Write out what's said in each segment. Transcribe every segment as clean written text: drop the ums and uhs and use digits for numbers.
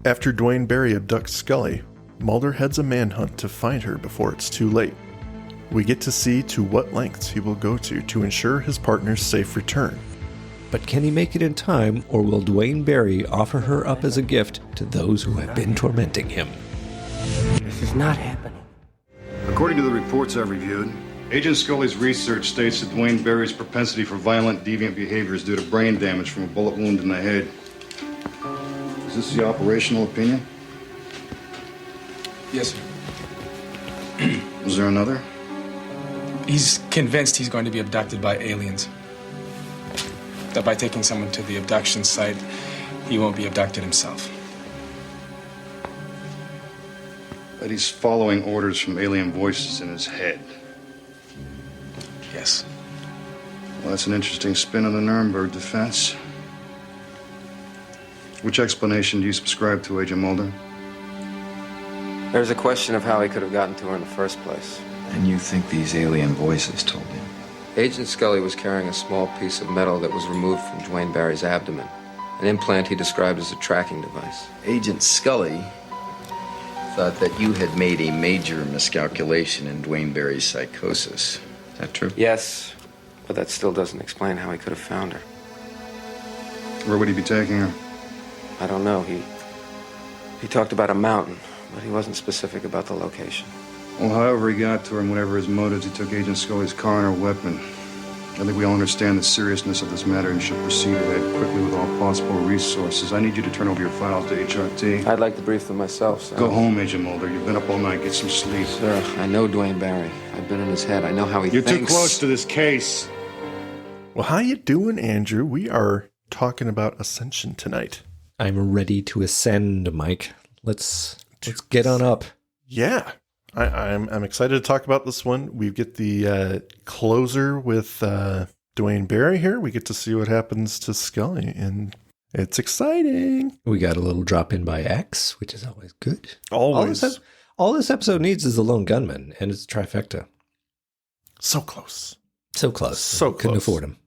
After Duane Barry abducts Scully, Mulder heads a manhunt to find her before it's too late. We get to see to what lengths he will go to ensure his partner's safe return. But can he make it in time, or will Duane Barry offer her up as a gift to those who have been tormenting him? This is not happening. According to the reports I've reviewed, Agent Scully's research states that Duane Barry's propensity for violent, deviant behavior is due to brain damage from a bullet wound in the head. Is this the operational opinion? Yes, sir. Was there another? He's convinced he's going to be abducted by aliens. That by taking someone to the abduction site, he won't be abducted himself. That he's following orders from alien voices in his head. Yes. Well, that's an interesting spin on the Nuremberg defense. Which explanation do you subscribe to, Agent Mulder? There's a question of how he could have gotten to her in the first place. And you think these alien voices told him? Agent Scully was carrying a small piece of metal that was removed from Duane Barry's abdomen. An implant he described as a tracking device. Agent Scully thought that you had made a major miscalculation in Duane Barry's psychosis. Is that true? Yes, but that still doesn't explain how he could have found her. Where would he be taking her? I don't know. He talked about a mountain, but he wasn't specific about the location. Well, however he got to her and whatever his motives, he took Agent Scully's car and her weapon. I think we all understand the seriousness of this matter and should proceed ahead quickly with all possible resources. I need you to turn over your files to HRT. I'd like to brief them myself, sir. Go home, Agent Mulder. You've been up all night. Get some sleep. Sir, I know Duane Barry. I've been in his head. I know how he You're thinks. too close to this case. Well, how you doing, Andrew? We are talking about Ascension tonight. I'm ready to ascend, Mike. Let's get on up. Yeah. I'm excited to talk about this one. We get the closer with Duane Barry here. We get to see what happens to Scully, and it's exciting. We got a little drop in by X, which is always good. Always. All this episode needs is a lone gunman, and it's a trifecta. So close. So close. So Couldn't close. afford him.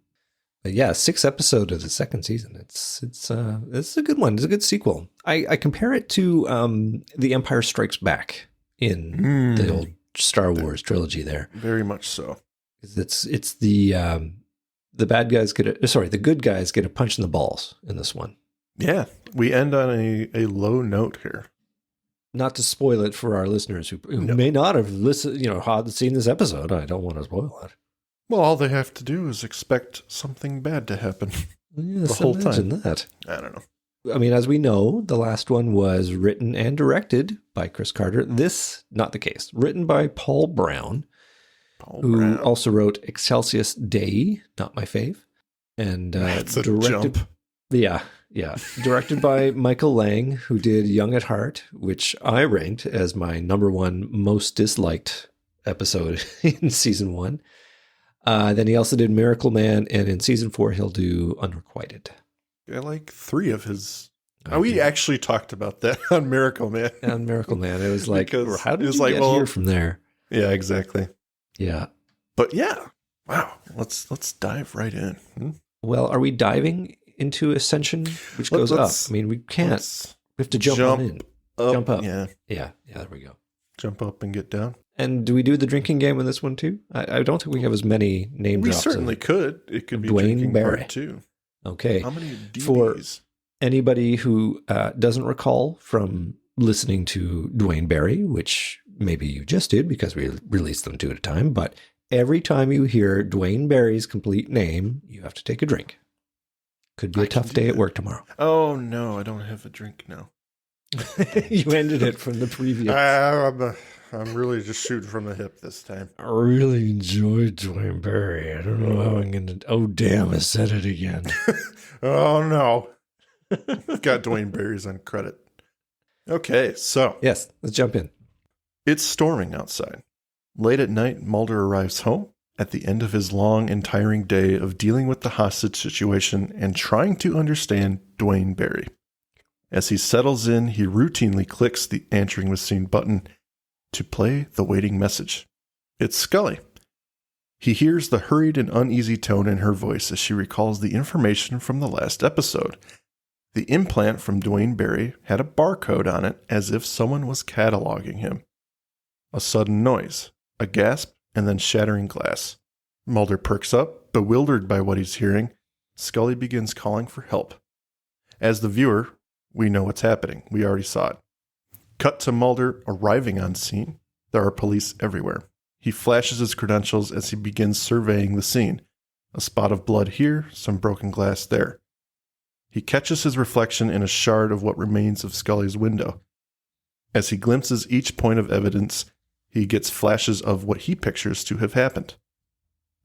But yeah, 6th episode of the second season. It's a good one. It's a good sequel. I compare it to The Empire Strikes Back in the old Star Wars trilogy there. Very much so. It's the bad guys the good guys get a punch in the balls in this one. Yeah. We end on a low note here. Not to spoil it for our listeners who may not have listened, seen this episode. I don't want to spoil it. Well, all they have to do is expect something bad to happen the whole time. That. I don't know. I mean, as we know, the last one was written and directed by Chris Carter. This, not the case. Written by Paul Brown, who also wrote Excelsius Dei, not my fave. And That's a directed, jump. Yeah. Directed by Michael Lang, who did Young at Heart, which I ranked as my number one most disliked episode in season 1. Then he also did Miracle Man, and in season 4, he'll do Unrequited. I like 3 of his. We actually talked about that on Miracle Man. On Miracle Man, it was like, Because how did it was you like, get well, here from there? Yeah, exactly. Yeah. But yeah, wow. Let's dive right in. Well, are we diving into Ascension, which goes up? I mean, we can't. We have to jump on in. Jump up. Yeah. Yeah, there we go. Jump up and get down. And do we do the drinking game in this one too? I don't think we have as many name drops. We certainly could. It could be Duane drinking Barry. part 2. Okay. How many DBs? For anybody who doesn't recall from listening to Duane Barry, which maybe you just did because we released them 2 at a time, but every time you hear Duane Barry's complete name, you have to take a drink. Could be a tough day at work tomorrow. Oh, no, I don't have a drink now. You ended it from the previous. I'm really just shooting from the hip this time. I really enjoyed Duane Barry. I don't know how I'm going to... Oh, damn, I said it again. Oh, no. I've got Duane Barry's on credit. Okay, so. Yes, let's jump in. It's storming outside. Late at night, Mulder arrives home at the end of his long and tiring day of dealing with the hostage situation and trying to understand Duane Barry. As he settles in, he routinely clicks the answering machine button to play the waiting message. It's Scully. He hears the hurried and uneasy tone in her voice as she recalls the information from the last episode. The implant from Duane Barry had a barcode on it as if someone was cataloging him. A sudden noise, a gasp, and then shattering glass. Mulder perks up, bewildered by what he's hearing. Scully begins calling for help. As the viewer, we know what's happening. We already saw it. Cut to Mulder arriving on scene. There are police everywhere. He flashes his credentials as he begins surveying the scene. A spot of blood here, some broken glass there. He catches his reflection in a shard of what remains of Scully's window. As he glimpses each point of evidence, he gets flashes of what he pictures to have happened.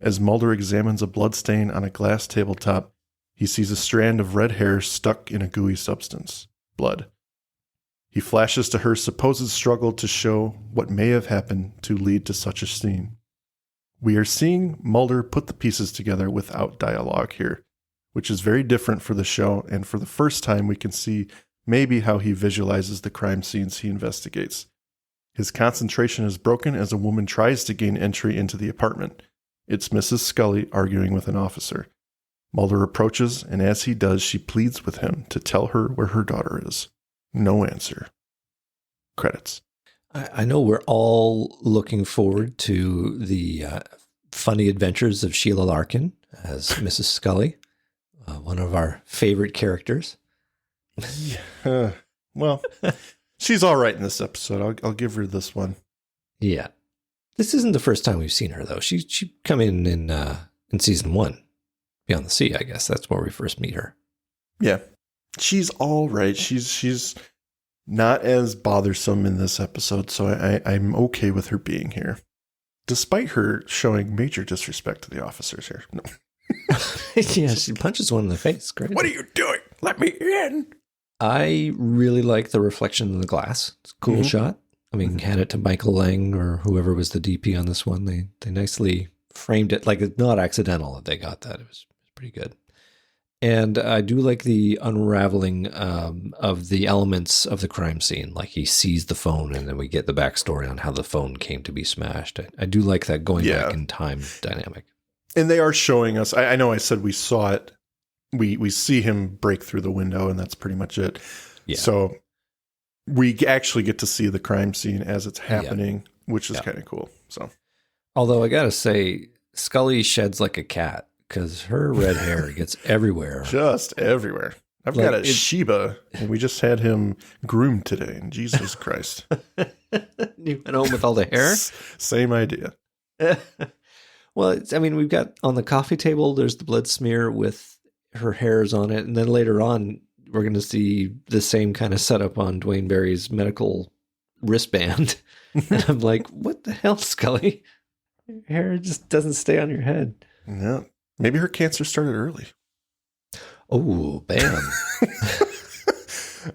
As Mulder examines a bloodstain on a glass tabletop, he sees a strand of red hair stuck in a gooey substance, blood. He flashes to her supposed struggle to show what may have happened to lead to such a scene. We are seeing Mulder put the pieces together without dialogue here, which is very different for the show, and for the first time we can see maybe how he visualizes the crime scenes he investigates. His concentration is broken as a woman tries to gain entry into the apartment. It's Mrs. Scully arguing with an officer. Mulder approaches, and as he does, she pleads with him to tell her where her daughter is. No answer. Credits. I know we're all looking forward to the funny adventures of Sheila Larkin as Mrs. Scully, one of our favorite characters. Well, she's all right in this episode. I'll give her this one. Yeah. This isn't the first time we've seen her, though. She come in season 1, Beyond the Sea, I guess. That's where we first meet her. Yeah. She's all right. She's not as bothersome in this episode, so I'm okay with her being here. Despite her showing major disrespect to the officers here. No. Yeah, she punches one in the face. Great. What are you doing? Let me in. I really like the reflection in the glass. It's a cool shot. I mean, hand it to Michael Lang or whoever was the DP on this one. They nicely framed it. Like, it's not accidental that they got that. It was pretty good. And I do like the unraveling of the elements of the crime scene. Like, he sees the phone, and then we get the backstory on how the phone came to be smashed. I do like that going back in time dynamic. And they are showing us, I know I said we saw it. We see him break through the window, and that's pretty much it. Yeah. So we actually get to see the crime scene as it's happening, which is kind of cool. So, although I got to say, Scully sheds like a cat. Because her red hair gets everywhere. Just everywhere. I've got a Sheba, and we just had him groomed today. And Jesus Christ. You went home with all the hair? Same idea. Well, we've got on the coffee table, there's the blood smear with her hairs on it. And then later on, we're going to see the same kind of setup on Duane Barry's medical wristband. And I'm like, what the hell, Scully? Your hair just doesn't stay on your head. No. Maybe her cancer started early. Oh, bam.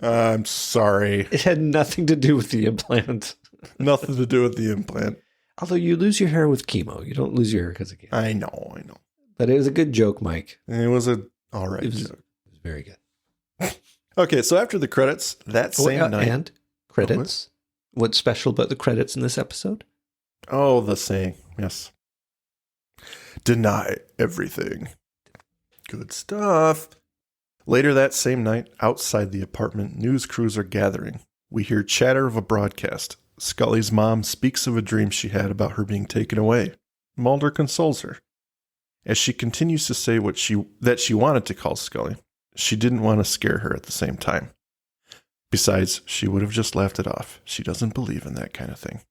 I'm sorry. It had nothing to do with the implant. Nothing to do with the implant. Although you lose your hair with chemo. You don't lose your hair because of chemo. I know. But it was a good joke, Mike. It was an all right joke. It was very good. Okay, so after the credits, that same night. And credits. What's special about the credits in this episode? Oh, the saying. Yes. Deny everything. Good stuff. Later that same night, outside the apartment, news crews are gathering. We hear chatter of a broadcast. Scully's mom speaks of a dream she had about her being taken away. Mulder consoles her. As she continues to say that she wanted to call Scully, she didn't want to scare her at the same time. Besides, she would have just laughed it off. She doesn't believe in that kind of thing.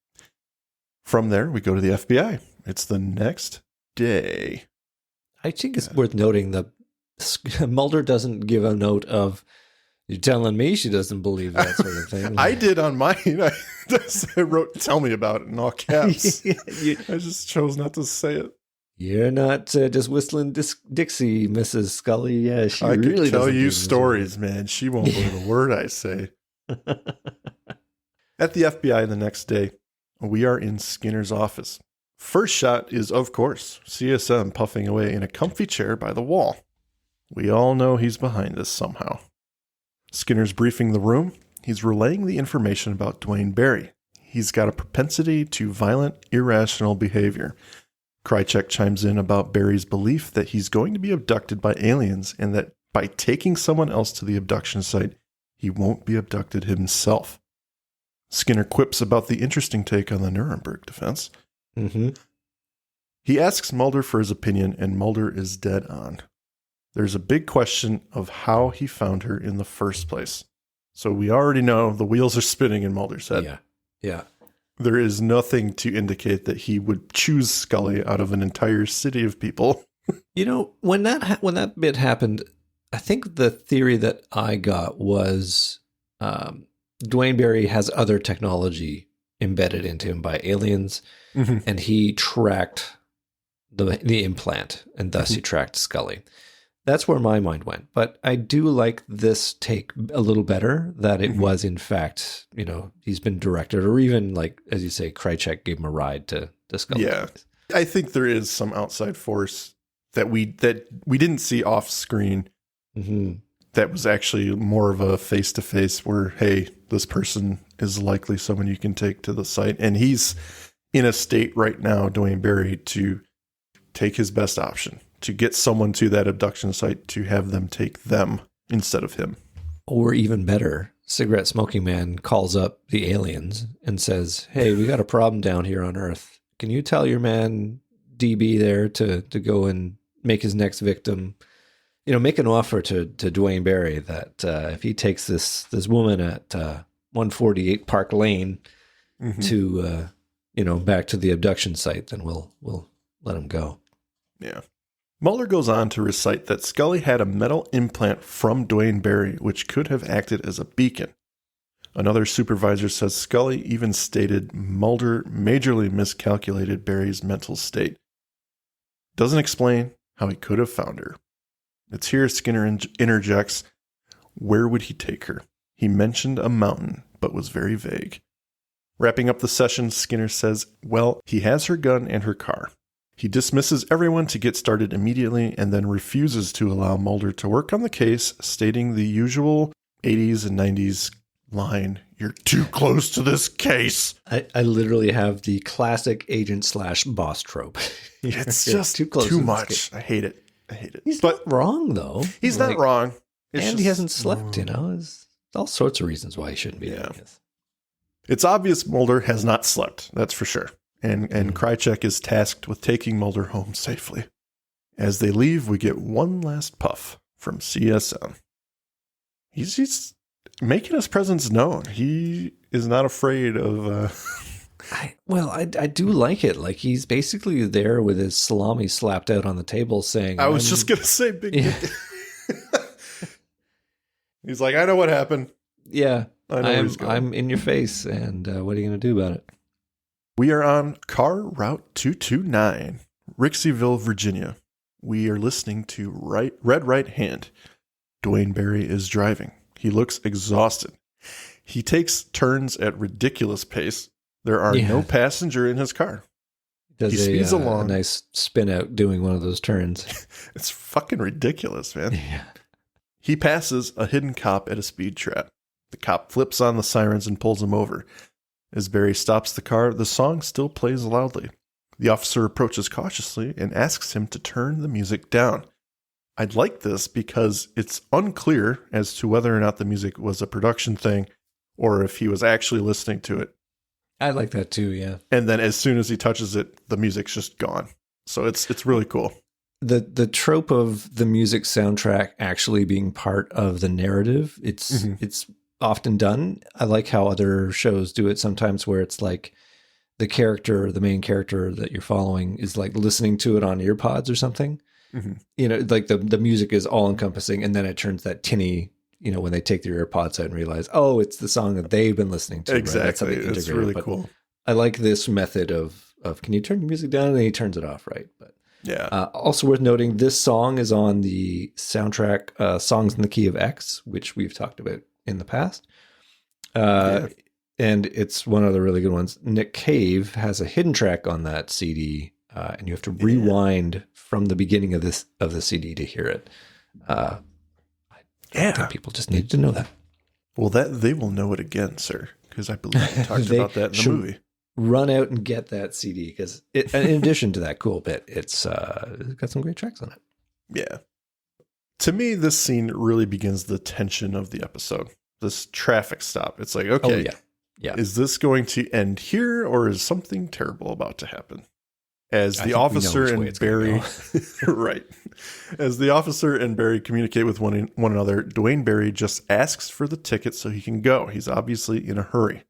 From there, we go to the FBI. It's the next day. I think it's worth noting that Mulder doesn't give a note of, you're telling me she doesn't believe that sort of thing. I did on mine. I wrote, tell me about it in all caps. I just chose not to say it. You're not just whistling Dixie, Mrs. Scully. Yeah, she I really can tell doesn't you stories, man. She won't believe a word I say. At the FBI the next day, we are in Skinner's office. First shot is, of course, CSM puffing away in a comfy chair by the wall. We all know he's behind this somehow. Skinner's briefing the room. He's relaying the information about Duane Barry. He's got a propensity to violent, irrational behavior. Krycek chimes in about Barry's belief that he's going to be abducted by aliens and that by taking someone else to the abduction site, he won't be abducted himself. Skinner quips about the interesting take on the Nuremberg defense. Mm-hmm. He asks Mulder for his opinion, and Mulder is dead on. There's a big question of how he found her in the first place. So we already know the wheels are spinning in Mulder's head. Yeah. There is nothing to indicate that he would choose Scully out of an entire city of people. You know, when that bit happened, I think the theory that I got was Duane Barry has other technology embedded into him by aliens, and he tracked the implant, and thus he tracked Scully. That's where my mind went. But I do like this take a little better, that it was, in fact, you know, he's been directed, or even, like, as you say, Krycek gave him a ride to Scully. Yeah. I think there is some outside force that we didn't see off screen. That was actually more of a face-to-face where, hey, this person is likely someone you can take to the site. And he's in a state right now, Duane Barry, to take his best option, to get someone to that abduction site, to have them take them instead of him. Or even better, Cigarette Smoking Man calls up the aliens and says, hey, we got a problem down here on Earth. Can you tell your man DB there to go and make his next victim, you know, make an offer to Duane Barry that if he takes this woman at 148 Park Lane to, you know, back to the abduction site, then we'll let him go. Yeah. Mulder goes on to recite that Scully had a metal implant from Duane Barry, which could have acted as a beacon. Another supervisor says Scully even stated Mulder majorly miscalculated Barry's mental state. Doesn't explain how he could have found her. It's here Skinner interjects, where would he take her? He mentioned a mountain, but was very vague. Wrapping up the session, Skinner says, well, he has her gun and her car. He dismisses everyone to get started immediately and then refuses to allow Mulder to work on the case, stating the usual 80s and 90s line, you're too close to this case. I literally have the classic agent/boss trope. It's just too much. I hate it. He's not wrong, though. He's not wrong. He hasn't slept, you know. There's all sorts of reasons why he shouldn't be doing this. It's obvious Mulder has not slept, that's for sure. And Krycek is tasked with taking Mulder home safely. As they leave, we get one last puff from CSM. He's making his presence known. He is not afraid of... I do like it. Like, he's basically there with his salami slapped out on the table saying... I was just going to say big... Yeah. He's like, I know what happened. Yeah. I'm in your face, and what are you going to do about it? We are on Car Route 229, Rixeyville, Virginia. We are listening to Red Right Hand. Duane Barry is driving. He looks exhausted. He takes turns at ridiculous pace. There are no passenger in his car. He speeds along. A nice spin out doing one of those turns. It's fucking ridiculous, man. Yeah. He passes a hidden cop at a speed trap. The cop flips on the sirens and pulls him over. As Barry stops the car, the song still plays loudly. The officer approaches cautiously and asks him to turn the music down. I'd like this because it's unclear as to whether or not the music was a production thing or if he was actually listening to it. I like that too, yeah. And then as soon as he touches it, the music's just gone. So it's really cool. The trope of the music soundtrack actually being part of the narrative, it's often done. I like how other shows do it sometimes, where it's like the main character that you're following is like listening to it on ear pods or something. You know, like the music is all encompassing, and then it turns that tinny, you know, when they take their ear pods out and realize, oh, it's the song that they've been listening to. Exactly. Right? It's really cool. I like this method of can you turn your music down? And then he turns it off, right? But yeah. Also worth noting, this song is on the soundtrack Songs in the Key of X, which we've talked about in the past. And it's one of the really good ones. Nick Cave has a hidden track on that CD, and you have to rewind from the beginning of the CD to hear it. I think people just need to know that. Well, that they will know it again, sir, because I believe we talked about that in the movie. Run out and get that CD, because in addition to that cool bit, it's got some great tracks on it. Yeah. To me, this scene really begins the tension of the episode. This traffic stop. It's like, okay, Yeah. is this going to end here, or is something terrible about to happen? As the officer and Barry, right. As the officer and Barry communicate with one another, Duane Barry just asks for the ticket so he can go. He's obviously in a hurry.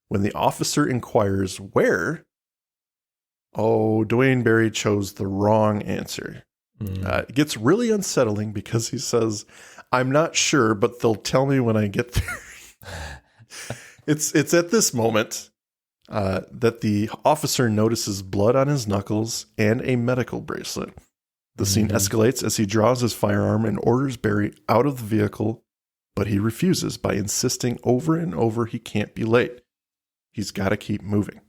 When the officer inquires where, Duane Barry chose the wrong answer. It gets really unsettling because he says, "I'm not sure, but they'll tell me when I get there." It's at this moment that the officer notices blood on his knuckles and a medical bracelet. The scene escalates as he draws his firearm and orders Barry out of the vehicle, but he refuses by insisting over and over he can't be late. He's got to keep moving.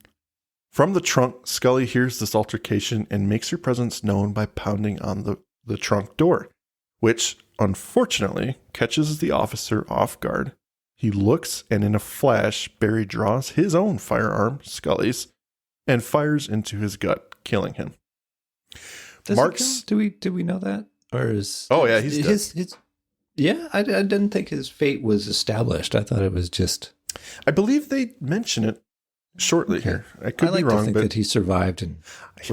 From the trunk, Scully hears this altercation and makes her presence known by pounding on the trunk door, which, unfortunately, catches the officer off guard. He looks, and in a flash, Barry draws his own firearm, Scully's, and fires into his gut, killing him. Does he kill? Do we know that? Or is he's dead. Yeah, I didn't think his fate was established. I thought it was just. I believe they mention it shortly here. I could be wrong, but that he survived and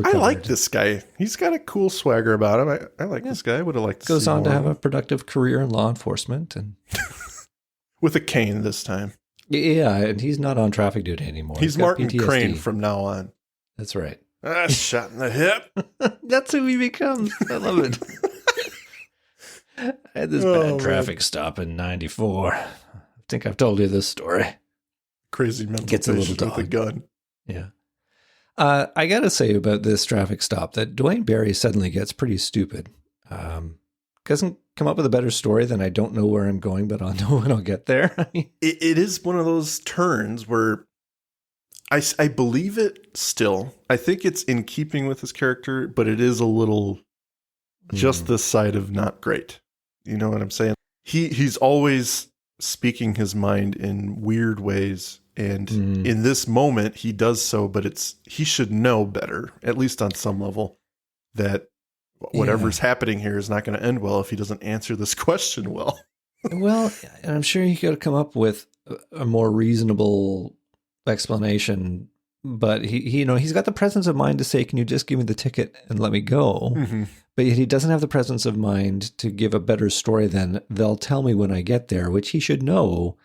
I like this guy. He's got a cool swagger about him. I like this guy. I would have liked to goes see on more to of have him. a productive career in law enforcement and With a cane this time. yeah, and he's not on traffic duty anymore. He's got Martin PTSD. Crane from now on. That's right. Shot in the hip. That's who he becomes. I love it. I had this bad traffic stop in '94. I think I've told you this story. Crazy mental Gets a little patient with a gun. Yeah. I got to say about this traffic stop that Duane Barry suddenly gets pretty stupid. Doesn't come up with a better story than I don't know where I'm going, but I'll know when I'll get there. It is one of those turns where I believe it still. I think it's in keeping with his character, but it is a little just this side of not great. You know what I'm saying? He's always speaking his mind in weird ways. And in this moment, he does so, but he should know better, at least on some level, that whatever's happening here is not going to end well if he doesn't answer this question well. Well, and I'm sure he could have come up with a more reasonable explanation, but he's got the presence of mind to say, "Can you just give me the ticket and let me go?" Mm-hmm. But yet he doesn't have the presence of mind to give a better story than "they'll tell me when I get there," which he should know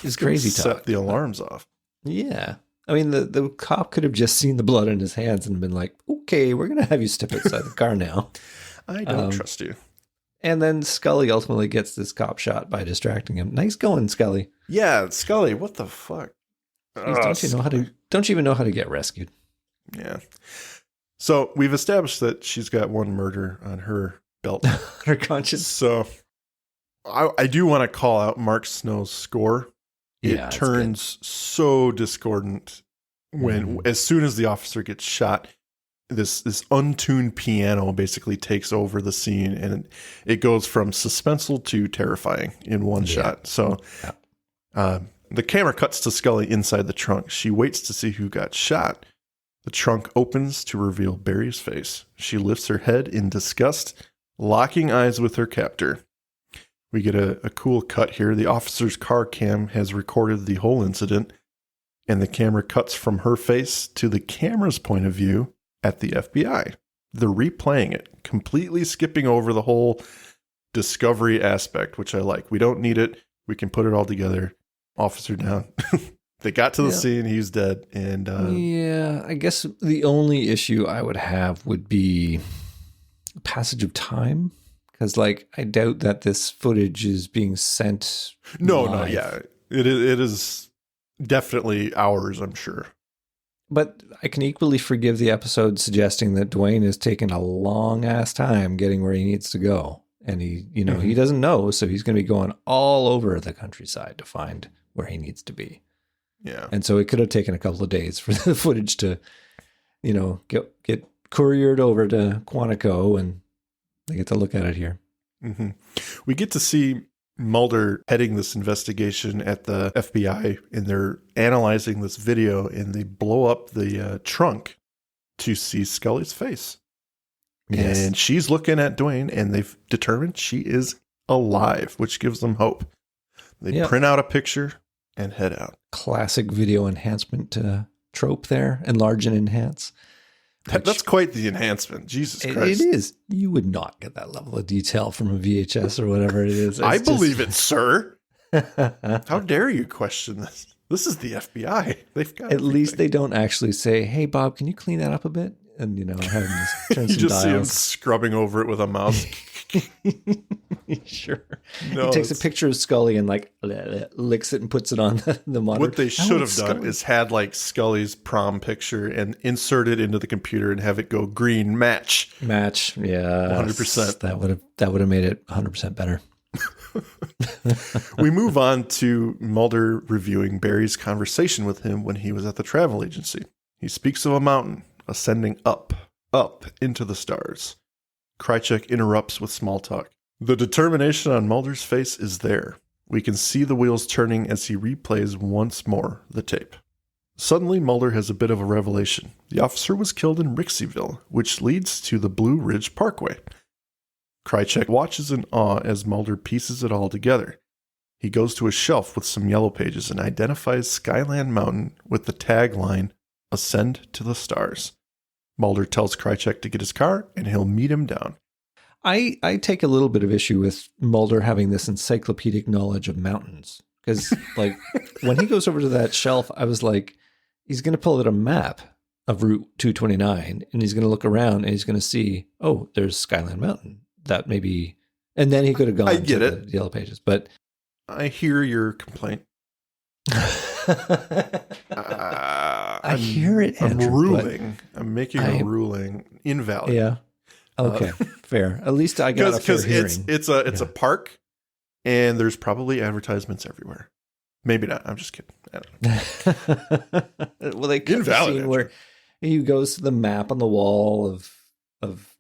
is crazy talk. Set the alarms off. Yeah. I mean, the cop could have just seen the blood in his hands and been like, "Okay, we're going to have you step outside the car now." I don't trust you. And then Scully ultimately gets this cop shot by distracting him. Nice going, Scully. Yeah, Scully, what the fuck? Don't you even know how to get rescued? Yeah. So we've established that she's got one murder on her belt. Her conscience. So I do want to call out Mark Snow's score. Yeah, it turns so discordant when, as soon as the officer gets shot, this untuned piano basically takes over the scene, and it goes from suspenseful to terrifying in one shot. So the camera cuts to Scully inside the trunk. She waits to see who got shot. The trunk opens to reveal Barry's face. She lifts her head in disgust, locking eyes with her captor. We get a cool cut here. The officer's car cam has recorded the whole incident, and the camera cuts from her face to the camera's point of view at the FBI. They're replaying it, completely skipping over the whole discovery aspect, which I like. We don't need it. We can put it all together. Officer down. They got to the scene. He's dead. And I guess the only issue I would have would be passage of time. Because, I doubt that this footage is being sent. No, yeah. It is definitely hours, I'm sure. But I can equally forgive the episode suggesting that Duane is taking a long-ass time getting where he needs to go. And he doesn't know, so he's going to be going all over the countryside to find where he needs to be. Yeah. And so it could have taken a couple of days for the footage to, get couriered over to Quantico, and they get to look at it here. Mm-hmm. We get to see Mulder heading this investigation at the FBI, and they're analyzing this video, and they blow up the trunk to see Scully's face. Yes. And she's looking at Duane, and they've determined she is alive, which gives them hope. They print out a picture and head out. Classic video enhancement trope there. Enlarge and enhance. That's quite the enhancement. Jesus Christ. It is. You would not get that level of detail from a VHS or whatever it is. I believe it, sir. How dare you question this? This is the FBI. They've got At least they don't actually say, "Hey, Bob, can you clean that up a bit?" And, have him turn you some just see him dials. scrubbing over it with a mouse. Sure. No, he takes a picture of Scully and licks it and puts it on the monitor. What they should have done is had Scully's prom picture and insert it into the computer and have it go green match. Match, yeah, 100%. That would have made it 100% better. We move on to Mulder reviewing Barry's conversation with him when he was at the travel agency. He speaks of a mountain ascending up into the stars. Krycek interrupts with small talk. The determination on Mulder's face is there. We can see the wheels turning as he replays once more the tape. Suddenly, Mulder has a bit of a revelation. The officer was killed in Rixeyville, which leads to the Blue Ridge Parkway. Krycek watches in awe as Mulder pieces it all together. He goes to a shelf with some yellow pages and identifies Skyland Mountain with the tagline, "Ascend to the Stars." Mulder tells Krycek to get his car and he'll meet him down. I take a little bit of issue with Mulder having this encyclopedic knowledge of mountains. Because, when he goes over to that shelf, I was like, he's going to pull out a map of Route 229 and he's going to look around and he's going to see, oh, there's Skyland Mountain. That may be... And then he could have gone to the yellow pages. But I hear your complaint. I hear it, Andrew, I'm ruling. I'm making a ruling invalid. Yeah. Okay. Fair. At least I got a fair hearing. It's a park, and there's probably advertisements everywhere. Maybe not. I'm just kidding. I don't know. Well, they could have seen where he goes to the map on the wall of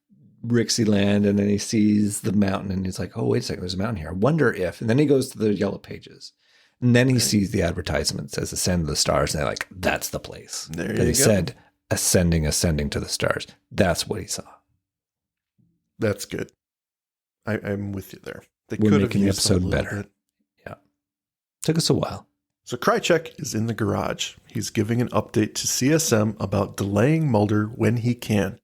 Rixeyland, and then he sees the mountain, and he's like, "Oh, wait a second, there's a mountain here. I wonder if." And then he goes to the yellow pages. And then he sees the advertisement says "Ascend to the Stars," and they're like, "That's the place." There and you he go. said, ascending to the stars." That's what he saw. That's good. I'm with you there. They We're could have making the used a episode little better. bit. Yeah, took us a while. So Krycek is in the garage. He's giving an update to CSM about delaying Mulder when he can.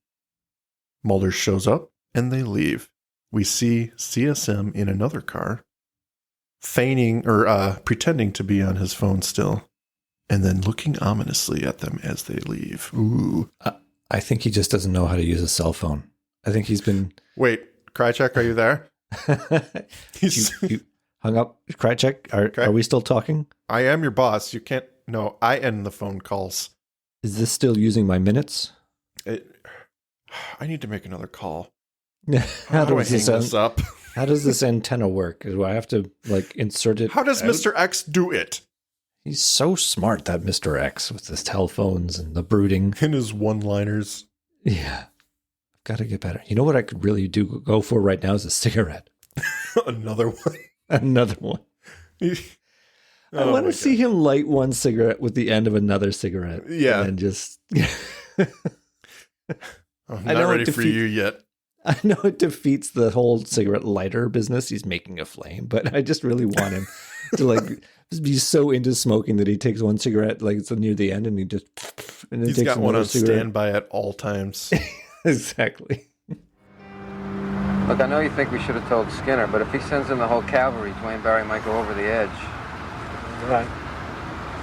Mulder shows up and they leave. We see CSM in another car, feigning or pretending to be on his phone still, and then looking ominously at them as they leave. Ooh. I think he just doesn't know how to use a cell phone. I think he's been... Wait, Krycek, are you there? you hung up, Krycek? Are we still talking? I am your boss. You can't... No, I end the phone calls. Is this still using my minutes? I need to make another call. How do I does hang this up? How does this antenna work? Do I have to insert it? How does out? Mr. X do it? He's so smart, that Mr. X, with his telephones and the brooding. In his one-liners. Yeah. I've got to get better. You know what I could really go for right now is a cigarette. Another one. Another one. I want to see him light one cigarette with the end of another cigarette. Yeah. And then just... I'm not ready for you yet. I know it defeats the whole cigarette lighter business. He's making a flame, but I just really want him to be so into smoking that he takes one cigarette it's near the end and he just... And then He's takes got one on cigarette. standby at all times. Exactly. Look, I know you think we should have told Skinner, but if he sends in the whole cavalry, Duane Barry might go over the edge. Right.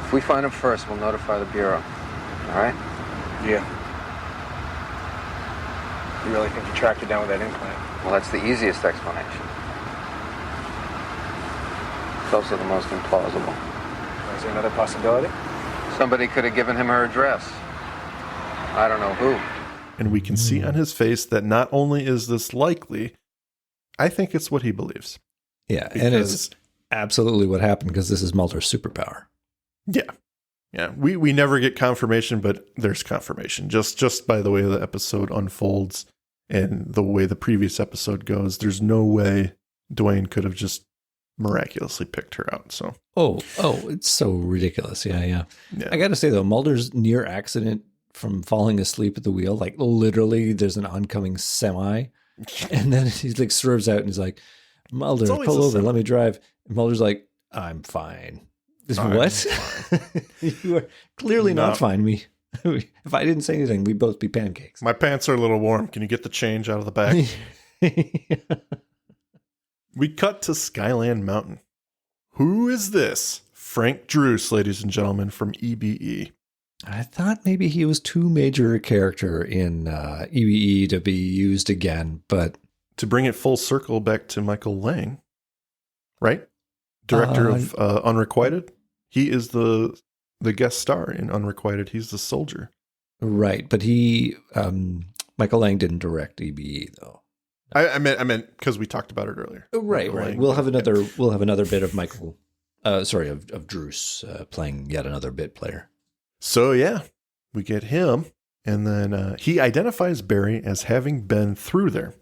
If we find him first, we'll notify the Bureau. All right? Yeah. You really think you tracked it down with that implant? Well, that's the easiest explanation. It's also the most implausible. Is there another possibility? Somebody could have given him her address. I don't know who. And we can see on his face that not only is this likely, I think it's what he believes. Yeah, and it's absolutely what happened because this is Mulder's superpower. Yeah. Yeah. We never get confirmation, but there's confirmation. Just by the way the episode unfolds and the way the previous episode goes, there's no way Duane could have just miraculously picked her out. So it's so ridiculous. Yeah. I got to say though, Mulder's near accident from falling asleep at the wheel, literally there's an oncoming semi, and then he swerves out and he's like, Mulder, It's always pull a over, setup. let me drive. And Mulder's like, I'm fine. What? You are clearly No. not fine. If I didn't say anything, we'd both be pancakes. My pants are a little warm. Can you get the change out of the back? We cut to Skyland Mountain. Who is this? Frank Druce, ladies and gentlemen, from EBE. I thought maybe he was too major a character in EBE to be used again, but To bring it full circle back to Michael Lang, right? Director of Unrequited. He is the guest star in Unrequited. He's the soldier. right. But Michael Lang didn't direct EBE though. I meant because we talked about it earlier. Right, Michael right. Lang. We'll have another bit of Michael. Of Druce playing yet another bit player. So yeah, we get him, and then he identifies Barry as having been through there.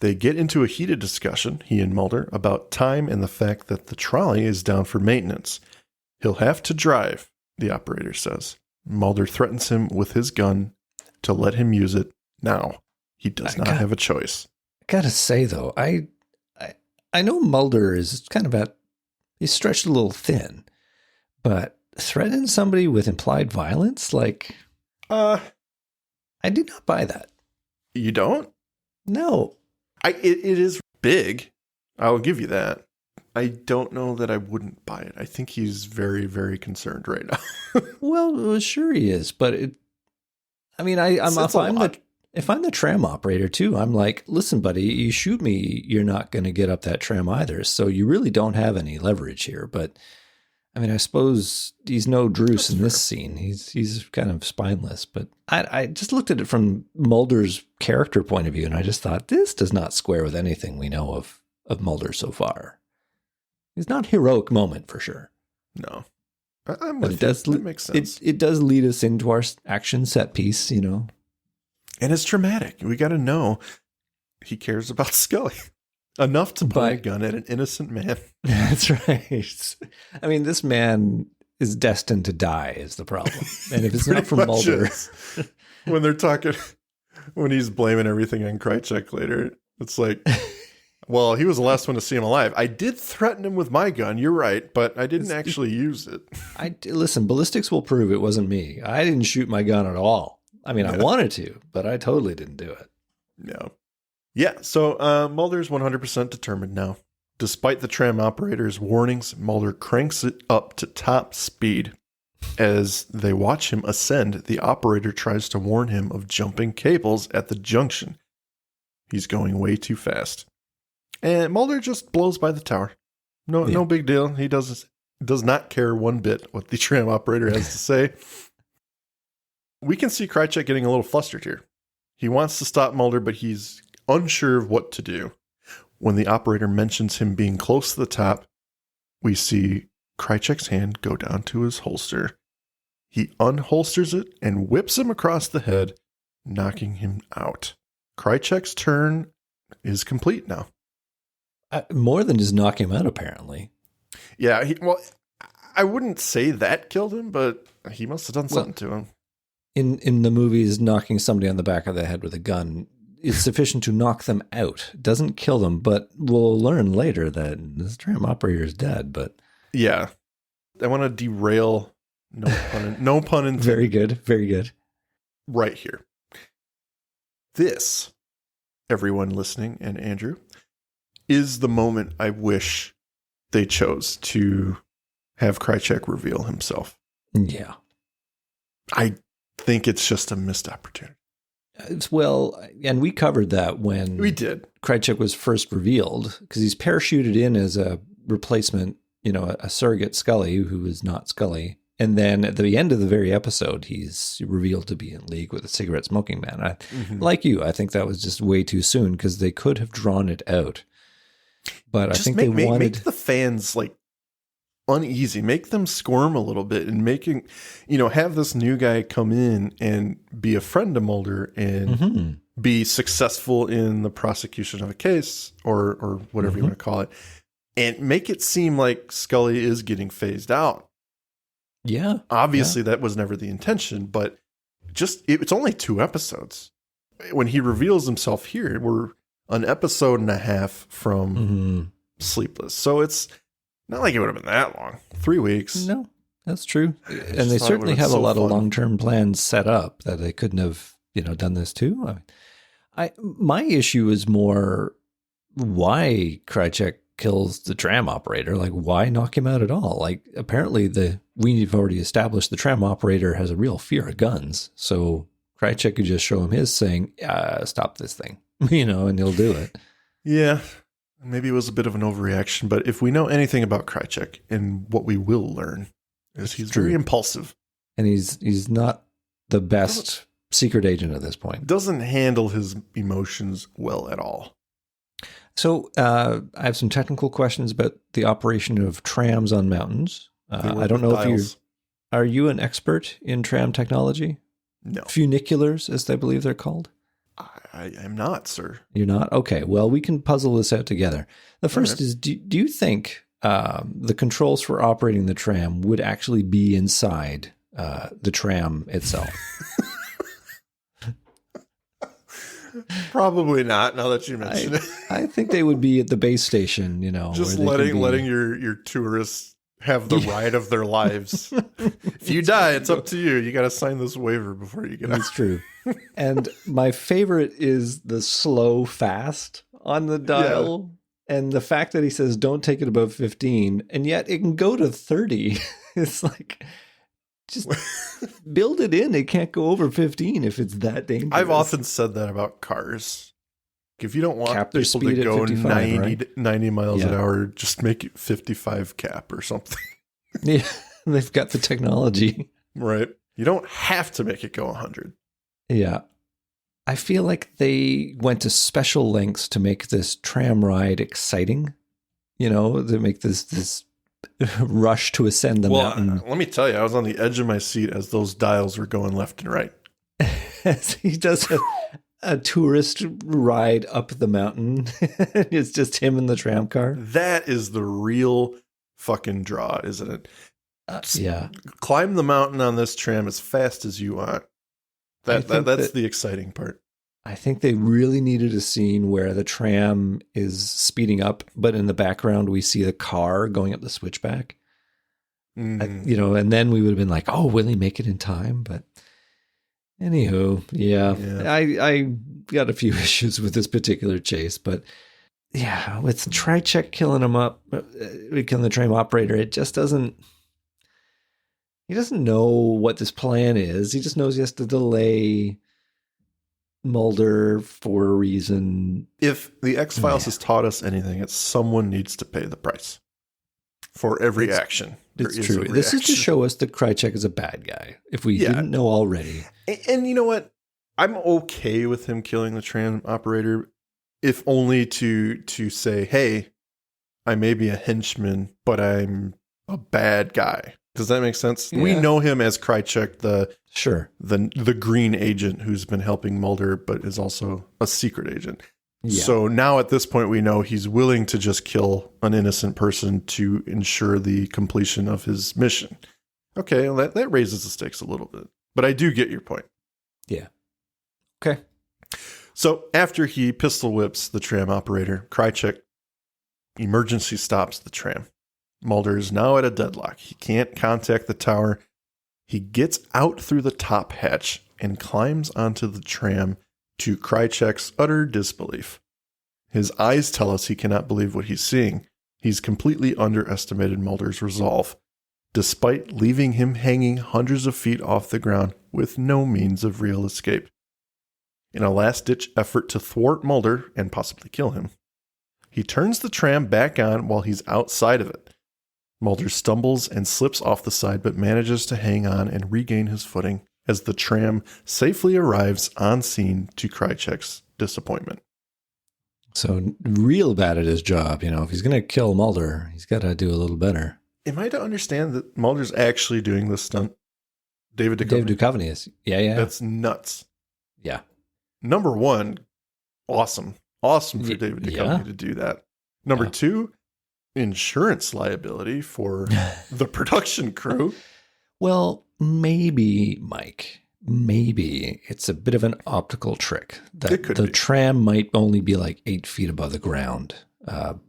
They get into a heated discussion, he and Mulder, about time and the fact that the trolley is down for maintenance. He'll have to drive, the operator says. Mulder threatens him with his gun to let him use it now. He does not have a choice. I gotta say though, I know Mulder is kind of he's stretched a little thin, but threatening somebody with implied violence, like, I did not buy that. You don't? No. It is big. I'll give you that. I don't know that I wouldn't buy it. I think he's very, very concerned right now. Well, sure he is, but if I'm the tram operator too, I'm like, listen, buddy, you shoot me, you're not going to get up that tram either. So you really don't have any leverage here. But I mean, I suppose he's no Druce in this scene. He's kind of spineless. But I just looked at it from Mulder's character point of view, and I just thought this does not square with anything we know of Mulder so far. It's not a heroic moment for sure. No. I'm But with you. That makes sense. It does lead us into our action set piece, you know. And it's dramatic. We got to know he cares about Scully enough to buy a gun at an innocent man. That's right. I mean, this man is destined to die is the problem. And if it's not from Mulder. When they're talking, when he's blaming everything on Krycek later, it's like, well, he was the last one to see him alive. I did threaten him with my gun. You're right, but I didn't actually use it. Listen, ballistics will prove it wasn't me. I didn't shoot my gun at all. I mean, I wanted to, but I totally didn't do it. No. Yeah, so Mulder's 100% determined now. Despite the tram operator's warnings, Mulder cranks it up to top speed. As they watch him ascend, the operator tries to warn him of jumping cables at the junction. He's going way too fast. And Mulder just blows by the tower. No big deal. He does not care one bit what the tram operator has to say. We can see Krycek getting a little flustered here. He wants to stop Mulder, but he's unsure of what to do. When the operator mentions him being close to the top, we see Krycek's hand go down to his holster. He unholsters it and whips him across the head, knocking him out. Krycek's turn is complete now. More than just knock him out, apparently. Yeah, I wouldn't say that killed him, but he must have done something to him. In the movies, knocking somebody on the back of the head with a gun is sufficient to knock them out. It doesn't kill them, but we'll learn later that this tram operator is dead. But yeah, I want to derail. No pun intended. Very good, very good. Right here. This, everyone listening, and Andrew, is the moment I wish they chose to have Krycek reveal himself. Yeah. I think it's just a missed opportunity. And we covered that when we did. Krycek was first revealed, because he's parachuted in as a replacement, a surrogate Scully who is not Scully. And then at the end of the very episode, he's revealed to be in league with a cigarette smoking man. Like you, I think that was just way too soon because they could have drawn it out. But I think they wanted make the fans like uneasy, make them squirm a little bit, and have this new guy come in and be a friend to Mulder and be successful in the prosecution of a case or whatever you want to call it, and make it seem like Scully is getting phased out. Yeah. Obviously, that was never the intention, but it's only 2 episodes. When he reveals himself here, we're an episode and a half from Sleepless. So it's not like it would have been that long. 3 weeks. No, that's true. And just they thought it certainly would've been have a so lot fun. of long-term plans set up that they couldn't have, done this too. My issue is more why Krycek kills the tram operator. Like, why knock him out at all? Like, apparently we've already established the tram operator has a real fear of guns. So Krycek could just show him his saying, stop this thing, and he'll do it. Yeah. Maybe it was a bit of an overreaction, but if we know anything about Krycek, and what we will learn is he's true. very impulsive. And he's not the best secret agent at this point. Doesn't handle his emotions well at all. So I have some technical questions about the operation of trams on mountains. I don't know if are you an expert in tram technology? No. Funiculars, as I believe they're called. I am not, sir. You're not? Okay, well, we can puzzle this out together. The first is, do you think the controls for operating the tram would actually be inside the tram itself? Probably not, now that you mention it. I think they would be at the base station, Just where they could letting your tourists have the ride of their lives. If you die, it's up to you. You got to sign this waiver before you get out. That's true. And my favorite is the slow fast on the dial. Yeah. And the fact that he says don't take it above 15, and yet it can go to 30. It's like, just build it in. It can't go over 15 if it's that dangerous. I've often said that about cars. If you don't want Cap their people speed to at go 55, 90, right? 90 miles an hour, just make it 55 cap or something. Yeah, they've got the technology. Right. You don't have to make it go 100. Yeah. I feel like they went to special lengths to make this tram ride exciting, to make this rush to ascend the mountain. Let me tell you, I was on the edge of my seat as those dials were going left and right. As he does a tourist ride up the mountain. It's just him in the tram car. That is the real fucking draw, isn't it? Yeah. Climb the mountain on this tram as fast as you want. That's the exciting part. I think they really needed a scene where the tram is speeding up, but in the background we see the car going up the switchback. Mm-hmm. And then we would have been like, oh, will he make it in time? But anywho, yeah. I got a few issues with this particular chase, but yeah, with Krycek killing him up, killing the tram operator, it just doesn't. He doesn't know what this plan is. He just knows he has to delay Mulder for a reason. If the X-Files has taught us anything, it's someone needs to pay the price for every action. It's true. This is to show us that Krycek is a bad guy, if we didn't know already. And you know what? I'm okay with him killing the tram operator, if only to say, hey, I may be a henchman, but I'm a bad guy. Does that make sense? Yeah. We know him as Krycek, the green agent who's been helping Mulder, but is also a secret agent. Yeah. So now at this point, we know he's willing to just kill an innocent person to ensure the completion of his mission. Okay, well, that raises the stakes a little bit. But I do get your point. Yeah. Okay. So after he pistol whips the tram operator, Krycek emergency stops the tram. Mulder is now at a deadlock. He can't contact the tower. He gets out through the top hatch and climbs onto the tram to Krycek's utter disbelief. His eyes tell us he cannot believe what he's seeing. He's completely underestimated Mulder's resolve, despite leaving him hanging hundreds of feet off the ground with no means of real escape. In a last-ditch effort to thwart Mulder and possibly kill him, he turns the tram back on while he's outside of it. Mulder stumbles and slips off the side, but manages to hang on and regain his footing as the tram safely arrives on scene to Krycek's disappointment. So real bad at his job. If he's going to kill Mulder, he's got to do a little better. Am I to understand that Mulder's actually doing this stunt? David Duchovny is. Yeah. That's nuts. Yeah. Number one, awesome. Awesome for David Duchovny to do that. Number two, insurance liability for the production crew. Well, maybe, Mike. maybe it's a bit of an optical trick. That It could the be. tram might only be like 8 feet above the ground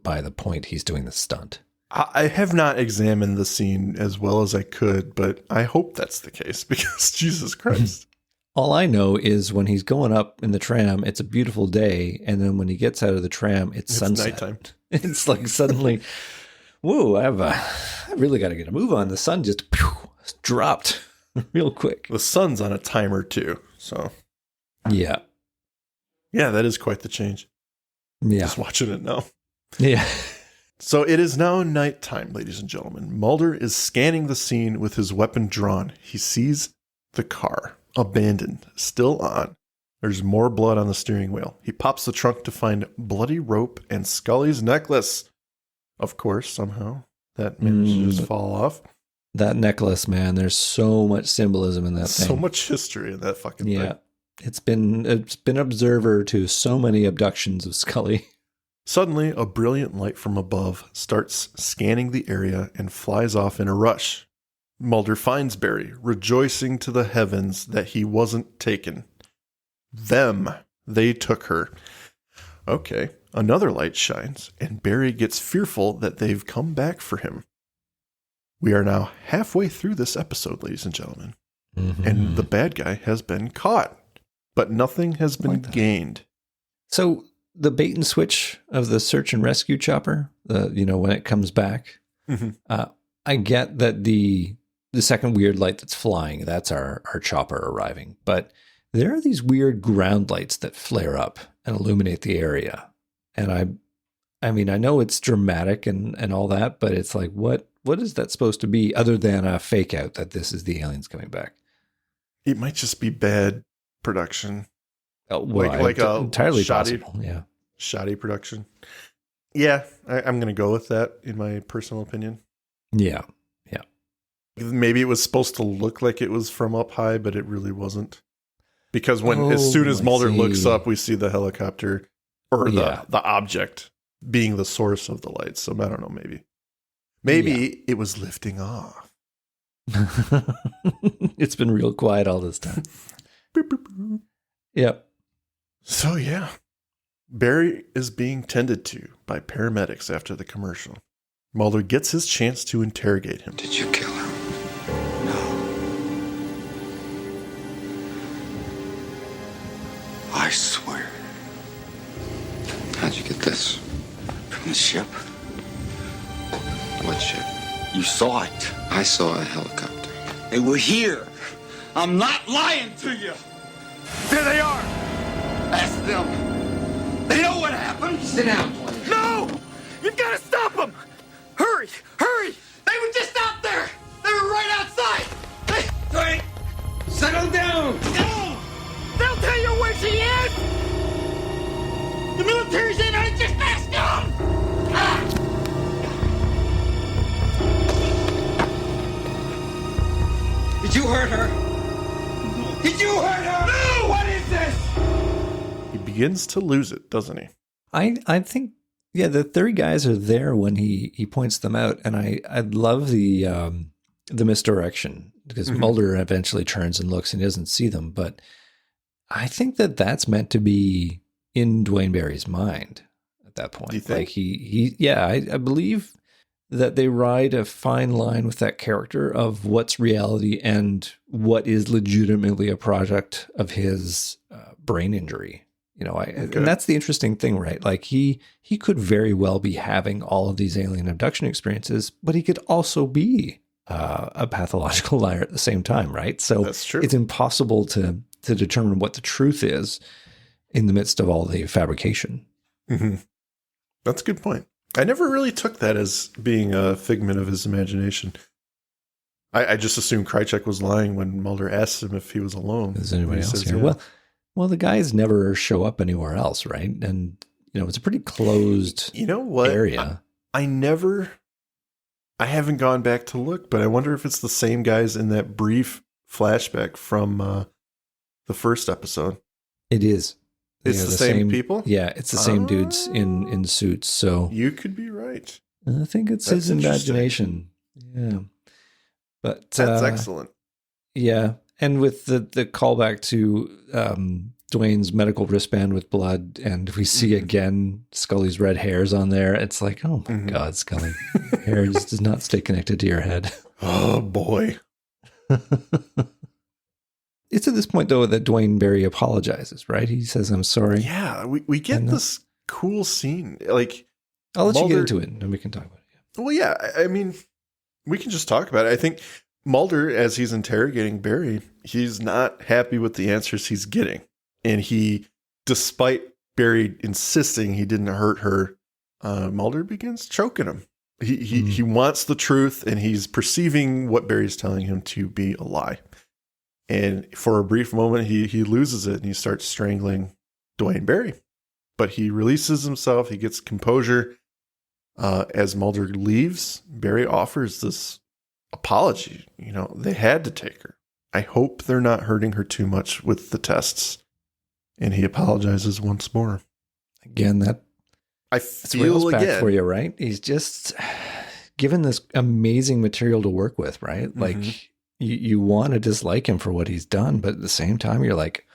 by the point he's doing the stunt. I have not examined the scene as well as I could, but I hope that's the case because Jesus Christ. All I know is when he's going up in the tram, it's a beautiful day. And then when he gets out of the tram, it's sunset. Nighttime. It's like suddenly, whoa, I really got to get a move on. The sun just dropped real quick. The sun's on a timer too. So, Yeah. yeah, that is quite the change. Yeah. Just watching it now. Yeah. So it is now nighttime, ladies and gentlemen. Mulder is scanning the scene with his weapon drawn. He sees the car, abandoned, still on. There's more blood on the steering wheel. He pops the trunk to find bloody rope and Scully's necklace. Of course, somehow, that managed to just fall off. That necklace, man, there's so much symbolism in that thing. So much history in that fucking Yeah. thing. It's been observer to so many abductions of Scully. Suddenly, a brilliant light from above starts scanning the area and flies off in a rush. Mulder finds Barry, rejoicing to the heavens that he wasn't taken. They took her. Okay, another light shines, and Barry gets fearful that they've come back for him. We are now halfway through this episode, ladies and gentlemen, and the bad guy has been caught, but nothing has been gained. So the bait and switch of the search and rescue chopper, when it comes back, I get that the second weird light that's flying, that's our chopper arriving. But there are these weird ground lights that flare up and illuminate the area. And I mean, I know it's dramatic and all that, but it's like, what is that supposed to be other than a fake out that this is the aliens coming back? It might just be bad production. Oh, well, like a entirely shoddy, possible. Yeah. shoddy production. Yeah, I'm going to go with that in my personal opinion. Yeah. Maybe it was supposed to look like it was from up high, but it really wasn't. Because as soon as Mulder looks up, we see the helicopter or the object being the source of the lights. So I don't know, maybe it was lifting off. It's been real quiet all this time. Yep. So yeah, Barry is being tended to by paramedics after the commercial. Mulder gets his chance to interrogate him. Did you kill her? I swear. How'd you get this? From the ship. What ship? You saw it. I saw a helicopter. They were here. I'm not lying to you. There they are. Ask them. They know what happened. Sit down, Duane. No! You've got to stop them! Hurry! Hurry! They were just out there! They were right outside! Duane! Settle down! No! They'll tell you where she is! The military's in on it! Just ask them! Did you hurt her? Did you hurt her? No! What is this? He begins to lose it, doesn't he? I think, yeah, the 30 guys are there when he points them out. And I love the misdirection because Mulder eventually turns and looks and he doesn't see them. But I think that's meant to be in Duane Barry's mind at that point. Do you think? Like I believe that they ride a fine line with that character of what's reality and what is legitimately a product of his brain injury. And that's the interesting thing, right? Like he could very well be having all of these alien abduction experiences, but he could also be a pathological liar at the same time, right? So That's true. It's impossible to determine what the truth is in the midst of all the fabrication. Mm-hmm. That's a good point. I never really took that as being a figment of his imagination. I just assumed Krycek was lying when Mulder asked him if he was alone. Is anybody else says, here? yeah. Well, the guys never show up anywhere else, right? And it's a pretty closed You know what? area. I haven't gone back to look, but I wonder if it's the same guys in that brief flashback from the first episode. It is. It's the same people? Yeah, it's the same dudes in suits. So You could be right. I think it's That's his imagination. Yeah. But That's excellent. yeah. And with the callback to Duane's medical wristband with blood, and we see again Scully's red hairs on there, it's like, oh my God, Scully. Hair just does not stay connected to your head. Oh, boy. It's at this point, though, that Duane Barry apologizes, right? He says, I'm sorry. Yeah, we get this cool scene. Like, I'll let Mulder, you get into it, and we can talk about it. Well, yeah, I mean, we can just talk about it. I think Mulder, as he's interrogating Barry, he's not happy with the answers he's getting. And he, despite Barry insisting he didn't hurt her, Mulder begins choking him. He wants the truth, and he's perceiving what Barry's telling him to be a lie. And for a brief moment, he loses it, and he starts strangling Duane Barry. But he releases himself. He gets composure. As Mulder leaves, Barry offers this apology. You know, they had to take her. I hope they're not hurting her too much with the tests. And he apologizes once more. Again, I feel back for you, right? He's just given this amazing material to work with, right? Mm-hmm. Like you want to dislike him for what he's done, but at the same time, you're like,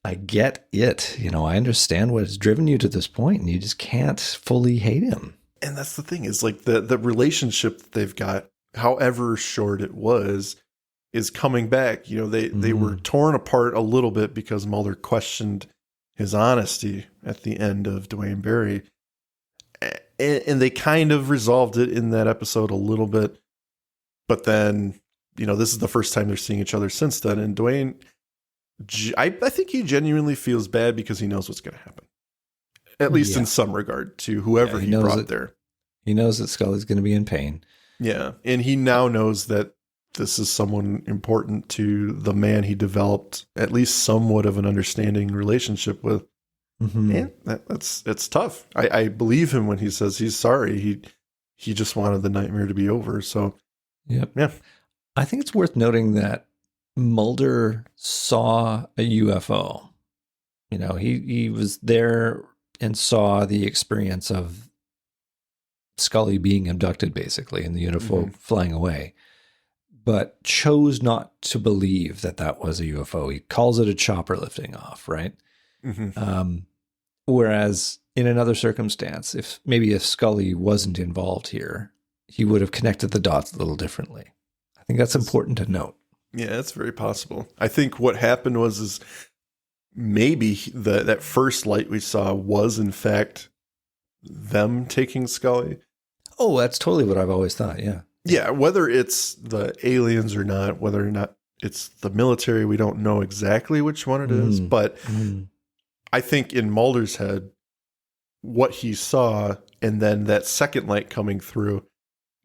I get it. You know, I understand what has driven you to this point, and you just can't fully hate him. And that's the thing, is like the relationship that they've got, however short it was, is coming back. You know, they were torn apart a little bit because Mulder questioned his honesty at the end of Duane Barry. And they kind of resolved it in that episode a little bit. But then, you know, this is the first time they're seeing each other since then. And Duane, I think he genuinely feels bad because he knows what's going to happen. At least in some regard to whoever he brought there. He knows that Scully's going to be in pain. Yeah. And he now knows that this is someone important to the man he developed at least somewhat of an understanding relationship with. Mm-hmm. And it's tough. I believe him when he says he's sorry. He just wanted the nightmare to be over. So, yep. Yeah. I think it's worth noting that Mulder saw a UFO. You know, he was there and saw the experience of Scully being abducted, basically, and the UFO flying away, but chose not to believe that that was a UFO. He calls it a chopper lifting off, right? Mm-hmm. Whereas in another circumstance, if Scully wasn't involved here, he would have connected the dots a little differently. I think that's important to note. Yeah, that's very possible. I think what happened was maybe that first light we saw was in fact them taking Scully. Oh, that's totally what I've always thought. Yeah. Yeah. Whether it's the aliens or not, whether or not it's the military, we don't know exactly which one it is, but I think in Mulder's head, what he saw and then that second light coming through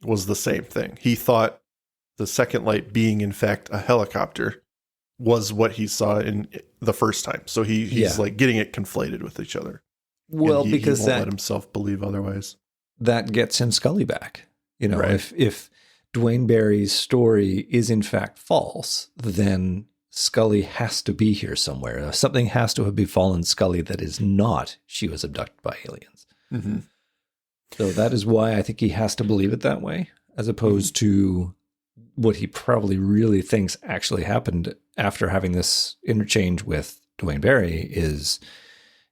was the same thing. He thought the second light being in fact a helicopter was what he saw in the first time. So he's like getting it conflated with each other. Well, because he won't let himself believe otherwise. That gets him Scully back. You know, right. if Duane Barry's story is in fact false, then Scully has to be here somewhere. Something has to have befallen Scully that is not she was abducted by aliens. Mm-hmm. So that is why I think he has to believe it that way, as opposed to what he probably really thinks actually happened after having this interchange with Duane Barry is,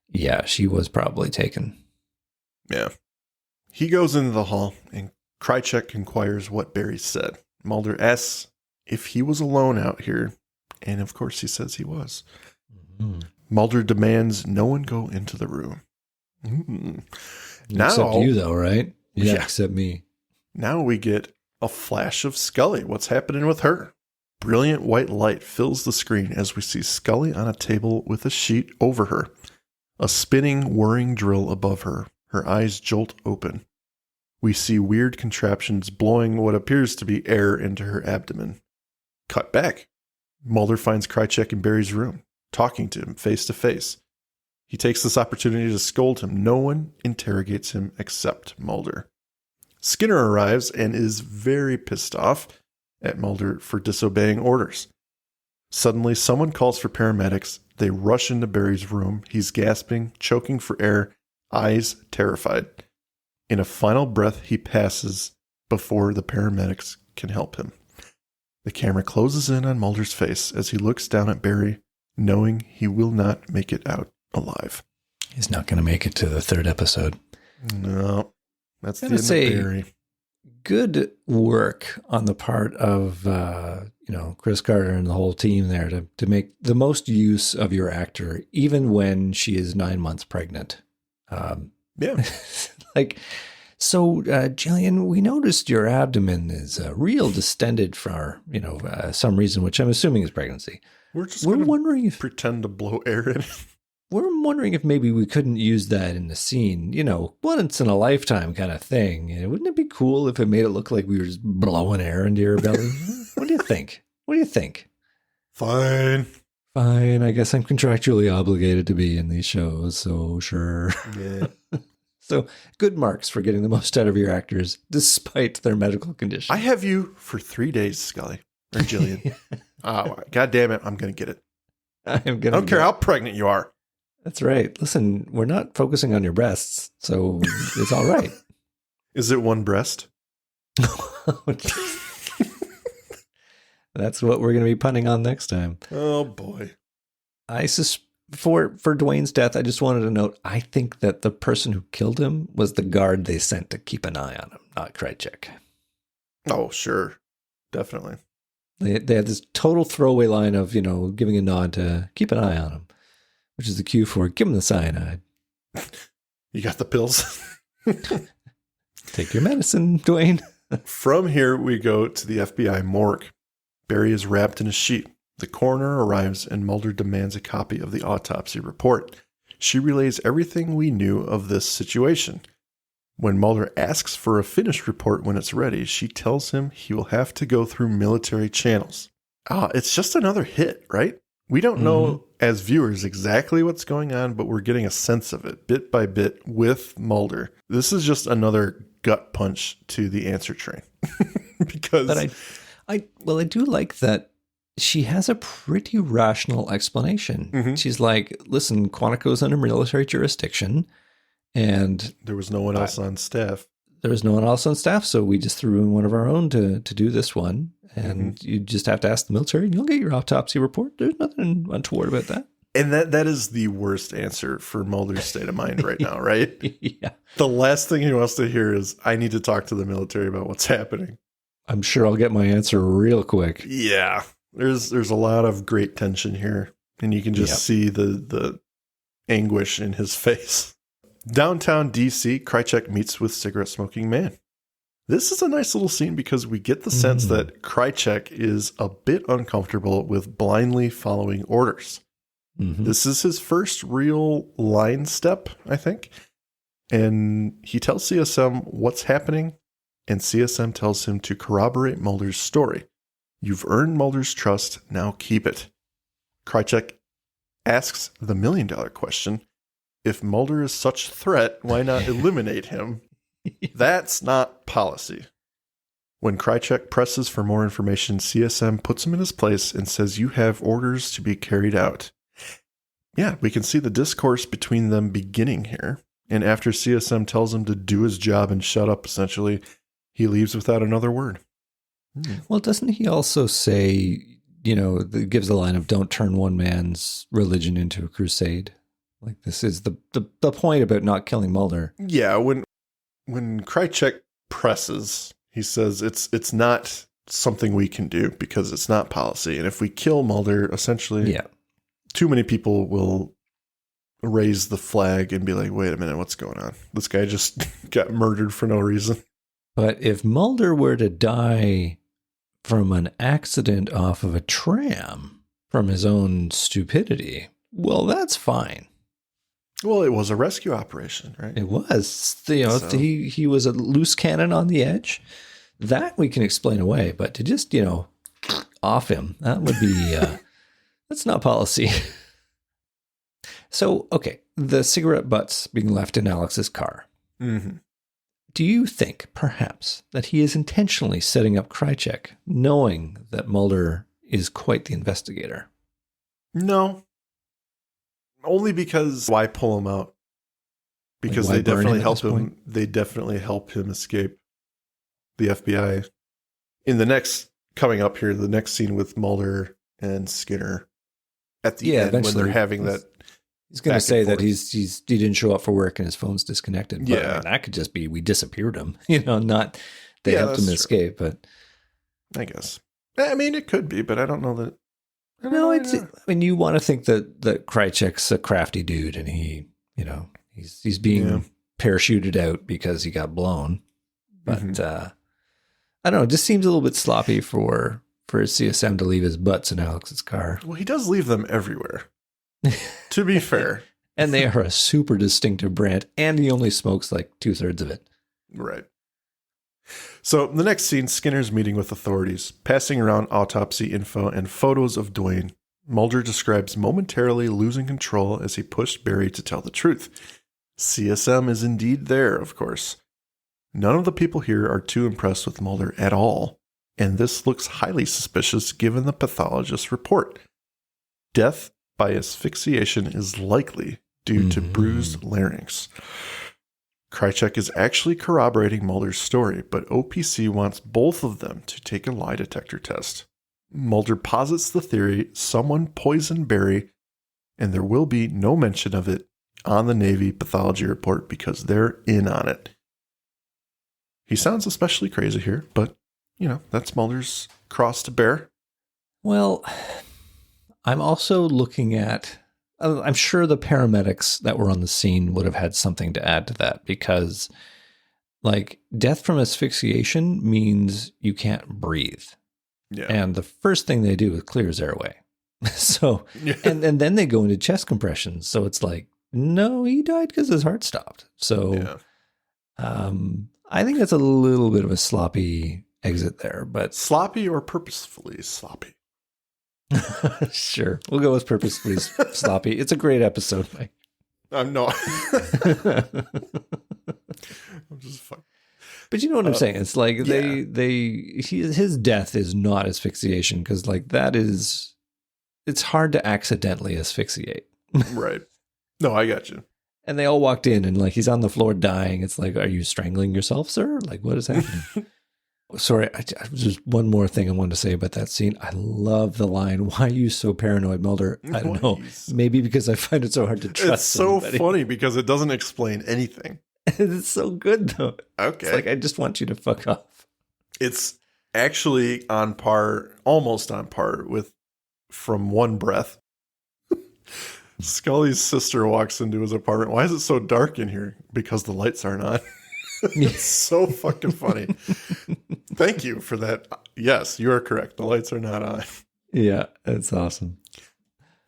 yeah, she was probably taken. Yeah. He goes into the hall and Krycek inquires what Barry said. Mulder asks if he was alone out here. And of course he says he was. Mm-hmm. Mulder demands no one go into the room. Now, except you though, right? Yeah, except me. Now we get a flash of Scully. What's happening with her? Brilliant white light fills the screen as we see Scully on a table with a sheet over her. A spinning, whirring drill above her. Her eyes jolt open. We see weird contraptions blowing what appears to be air into her abdomen. Cut back. Mulder finds Krycek in Barry's room, talking to him face to face. He takes this opportunity to scold him. No one interrogates him except Mulder. Skinner arrives and is very pissed off at Mulder for disobeying orders. Suddenly, someone calls for paramedics. They rush into Barry's room. He's gasping, choking for air, eyes terrified. In a final breath, he passes before the paramedics can help him. The camera closes in on Mulder's face as he looks down at Barry, knowing he will not make it out alive. He's not going to make it to the 3rd episode. No, that's the I'm end gonna of say Barry. good work on the part of Chris Carter and the whole team there to make the most use of your actor, even when she is 9 months pregnant. Yeah. So, Jillian, we noticed your abdomen is real distended for, some reason, which I'm assuming is pregnancy. We're wondering if pretend to blow air in it. we're wondering if maybe we couldn't use that in the scene, once in a lifetime kind of thing. Wouldn't it be cool if it made it look like we were just blowing air into your belly? What do you think? Fine. Fine. I guess I'm contractually obligated to be in these shows, so sure. Yeah. So good marks for getting the most out of your actors, despite their medical condition. I have you for 3 days, Scully. Or Jillian. Oh, God damn it. I'm going to get it. I don't care how pregnant you are. That's right. Listen, we're not focusing on your breasts, so it's all right. Is it one breast? That's what we're going to be punning on next time. Oh, boy. For Duane's death, I just wanted to note, I think that the person who killed him was the guard they sent to keep an eye on him, not Krycek. Oh, sure. Definitely. They had this total throwaway line of, giving a nod to keep an eye on him, which is the cue for give him the cyanide. You got the pills? Take your medicine, Duane. From here, we go to the FBI morgue. Barry is wrapped in a sheet. The coroner arrives and Mulder demands a copy of the autopsy report. She relays everything we knew of this situation. When Mulder asks for a finished report when it's ready, she tells him he will have to go through military channels. It's just another hit, right? We don't know as viewers exactly what's going on, but we're getting a sense of it bit by bit with Mulder. This is just another gut punch to the answer train. But I do like that she has a pretty rational explanation. Mm-hmm. She's like, listen, Quantico's under military jurisdiction, and there was no one else on staff. There was no one else on staff, so we just threw in one of our own to do this one. And you just have to ask the military, and you'll get your autopsy report. There's nothing untoward about that. And that is the worst answer for Mulder's state of mind right now, right? Yeah. The last thing he wants to hear is, I need to talk to the military about what's happening. I'm sure I'll get my answer real quick. Yeah. There's a lot of great tension here, and you can just see the anguish in his face. Downtown D.C., Krycek meets with cigarette-smoking man. This is a nice little scene because we get the sense that Krycek is a bit uncomfortable with blindly following orders. Mm-hmm. This is his first real line step, I think. And he tells CSM what's happening, and CSM tells him to corroborate Mulder's story. You've earned Mulder's trust, now keep it. Krycek asks the $1 million question. If Mulder is such a threat, why not eliminate him? That's not policy. When Krycek presses for more information, CSM puts him in his place and says, you have orders to be carried out. Yeah, we can see the discourse between them beginning here. And after CSM tells him to do his job and shut up, essentially, he leaves without another word. Well, doesn't he also say, gives the line of don't turn one man's religion into a crusade? Like, this is the point about not killing Mulder. Yeah, when Krycek presses, he says it's not something we can do because it's not policy. And if we kill Mulder, essentially, too many people will raise the flag and be like, wait a minute, what's going on? This guy just got murdered for no reason. But if Mulder were to die from an accident off of a tram from his own stupidity, well, that's fine. Well, it was a rescue operation, right? It was. He was a loose cannon on the edge. That we can explain away, but to just, off him, that would be, that's not policy. So, okay, the cigarette butts being left in Alex's car. Mm-hmm. Do you think, perhaps, that he is intentionally setting up Krycek, knowing that Mulder is quite the investigator? No. Only because why pull him out? Because they definitely help him. They definitely help him escape the FBI in the next coming up here, the next scene with Mulder and Skinner at the end when they're having that. He's going to say that he didn't show up for work and his phone's disconnected. But I mean, that could just be we disappeared him, not they helped him escape. But I guess. I mean, it could be, but I don't know that. I mean, you want to think that Krycek's a crafty dude and he, he's being parachuted out because he got blown. But I don't know. It just seems a little bit sloppy for CSM to leave his butts in Alex's car. Well, he does leave them everywhere. To be fair. And they are a super distinctive brand, and he only smokes like 2/3 of it. Right. So the next scene, Skinner's meeting with authorities, passing around autopsy info and photos of Duane. Mulder describes momentarily losing control as he pushed Barry to tell the truth. CSM is indeed there, of course. None of the people here are too impressed with Mulder at all, and this looks highly suspicious given the pathologist's report. Death by asphyxiation is likely due to bruised larynx. Krycek is actually corroborating Mulder's story, but OPC wants both of them to take a lie detector test. Mulder posits the theory someone poisoned Barry, and there will be no mention of it on the Navy pathology report because they're in on it. He sounds especially crazy here, but, that's Mulder's cross to bear. Well, I'm also looking at, I'm sure the paramedics that were on the scene would have had something to add to that because, death from asphyxiation means you can't breathe. Yeah. And the first thing they do is clear his airway. So, and then they go into chest compressions. So it's like, no, he died because his heart stopped. So, I think that's a little bit of a sloppy exit there, but sloppy or purposefully sloppy. Sure. We'll go with purposefully sloppy. It's a great episode, Mike. I'm not. I'm just fun. But you know what I'm saying? It's like his death is not asphyxiation because it's hard to accidentally asphyxiate. Right. No, I got you. And they all walked in and he's on the floor dying. It's like, are you strangling yourself, sir? What is happening? Sorry, just one more thing I wanted to say about that scene. I love the line, "Why are you so paranoid, Mulder?" I don't know. Maybe because I find it so hard to trust It's so funny because it doesn't explain anything. It's so good, though. Okay. It's like, I just want you to fuck off. It's actually almost on par with From One Breath. Scully's sister walks into his apartment. Why is it so dark in here? Because the lights aren't on. It's so fucking funny. Thank you for that. Yes, you are correct. The lights are not on. Yeah, it's awesome.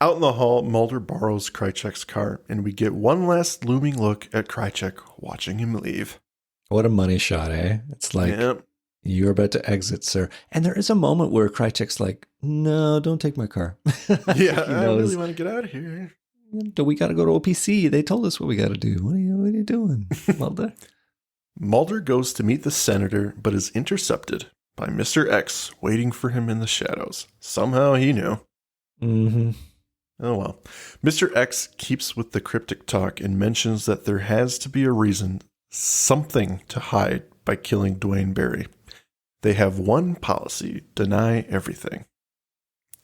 Out in the hall, Mulder borrows Krycek's car, and we get one last looming look at Krycek watching him leave. What a money shot, eh? It's like, you're about to exit, sir. And there is a moment where Krycek's like, no, don't take my car. Yeah, I really want to get out of here. We got to go to OPC. They told us what we got to do. What are you doing, Mulder? Mulder goes to meet the senator, but is intercepted by Mr. X waiting for him in the shadows. Somehow he knew. Mm-hmm. Oh well. Mr. X keeps with the cryptic talk and mentions that there has to be a reason, something to hide by killing Duane Barry. They have one policy, deny everything.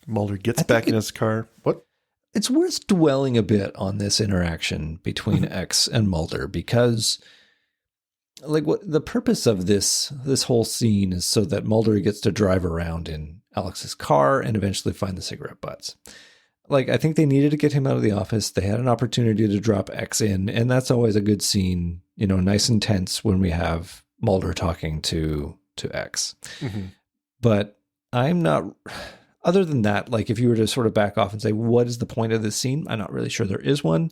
Mulder gets back in his car. What? It's worth dwelling a bit on this interaction between X and Mulder because what the purpose of this whole scene is so that Mulder gets to drive around in Alex's car and eventually find the cigarette butts. I think they needed to get him out of the office. They had an opportunity to drop X in, and that's always a good scene, nice and tense when we have Mulder talking to X. Mm-hmm. But I'm not, other than that, if you were to sort of back off and say, what is the point of this scene? I'm not really sure there is one.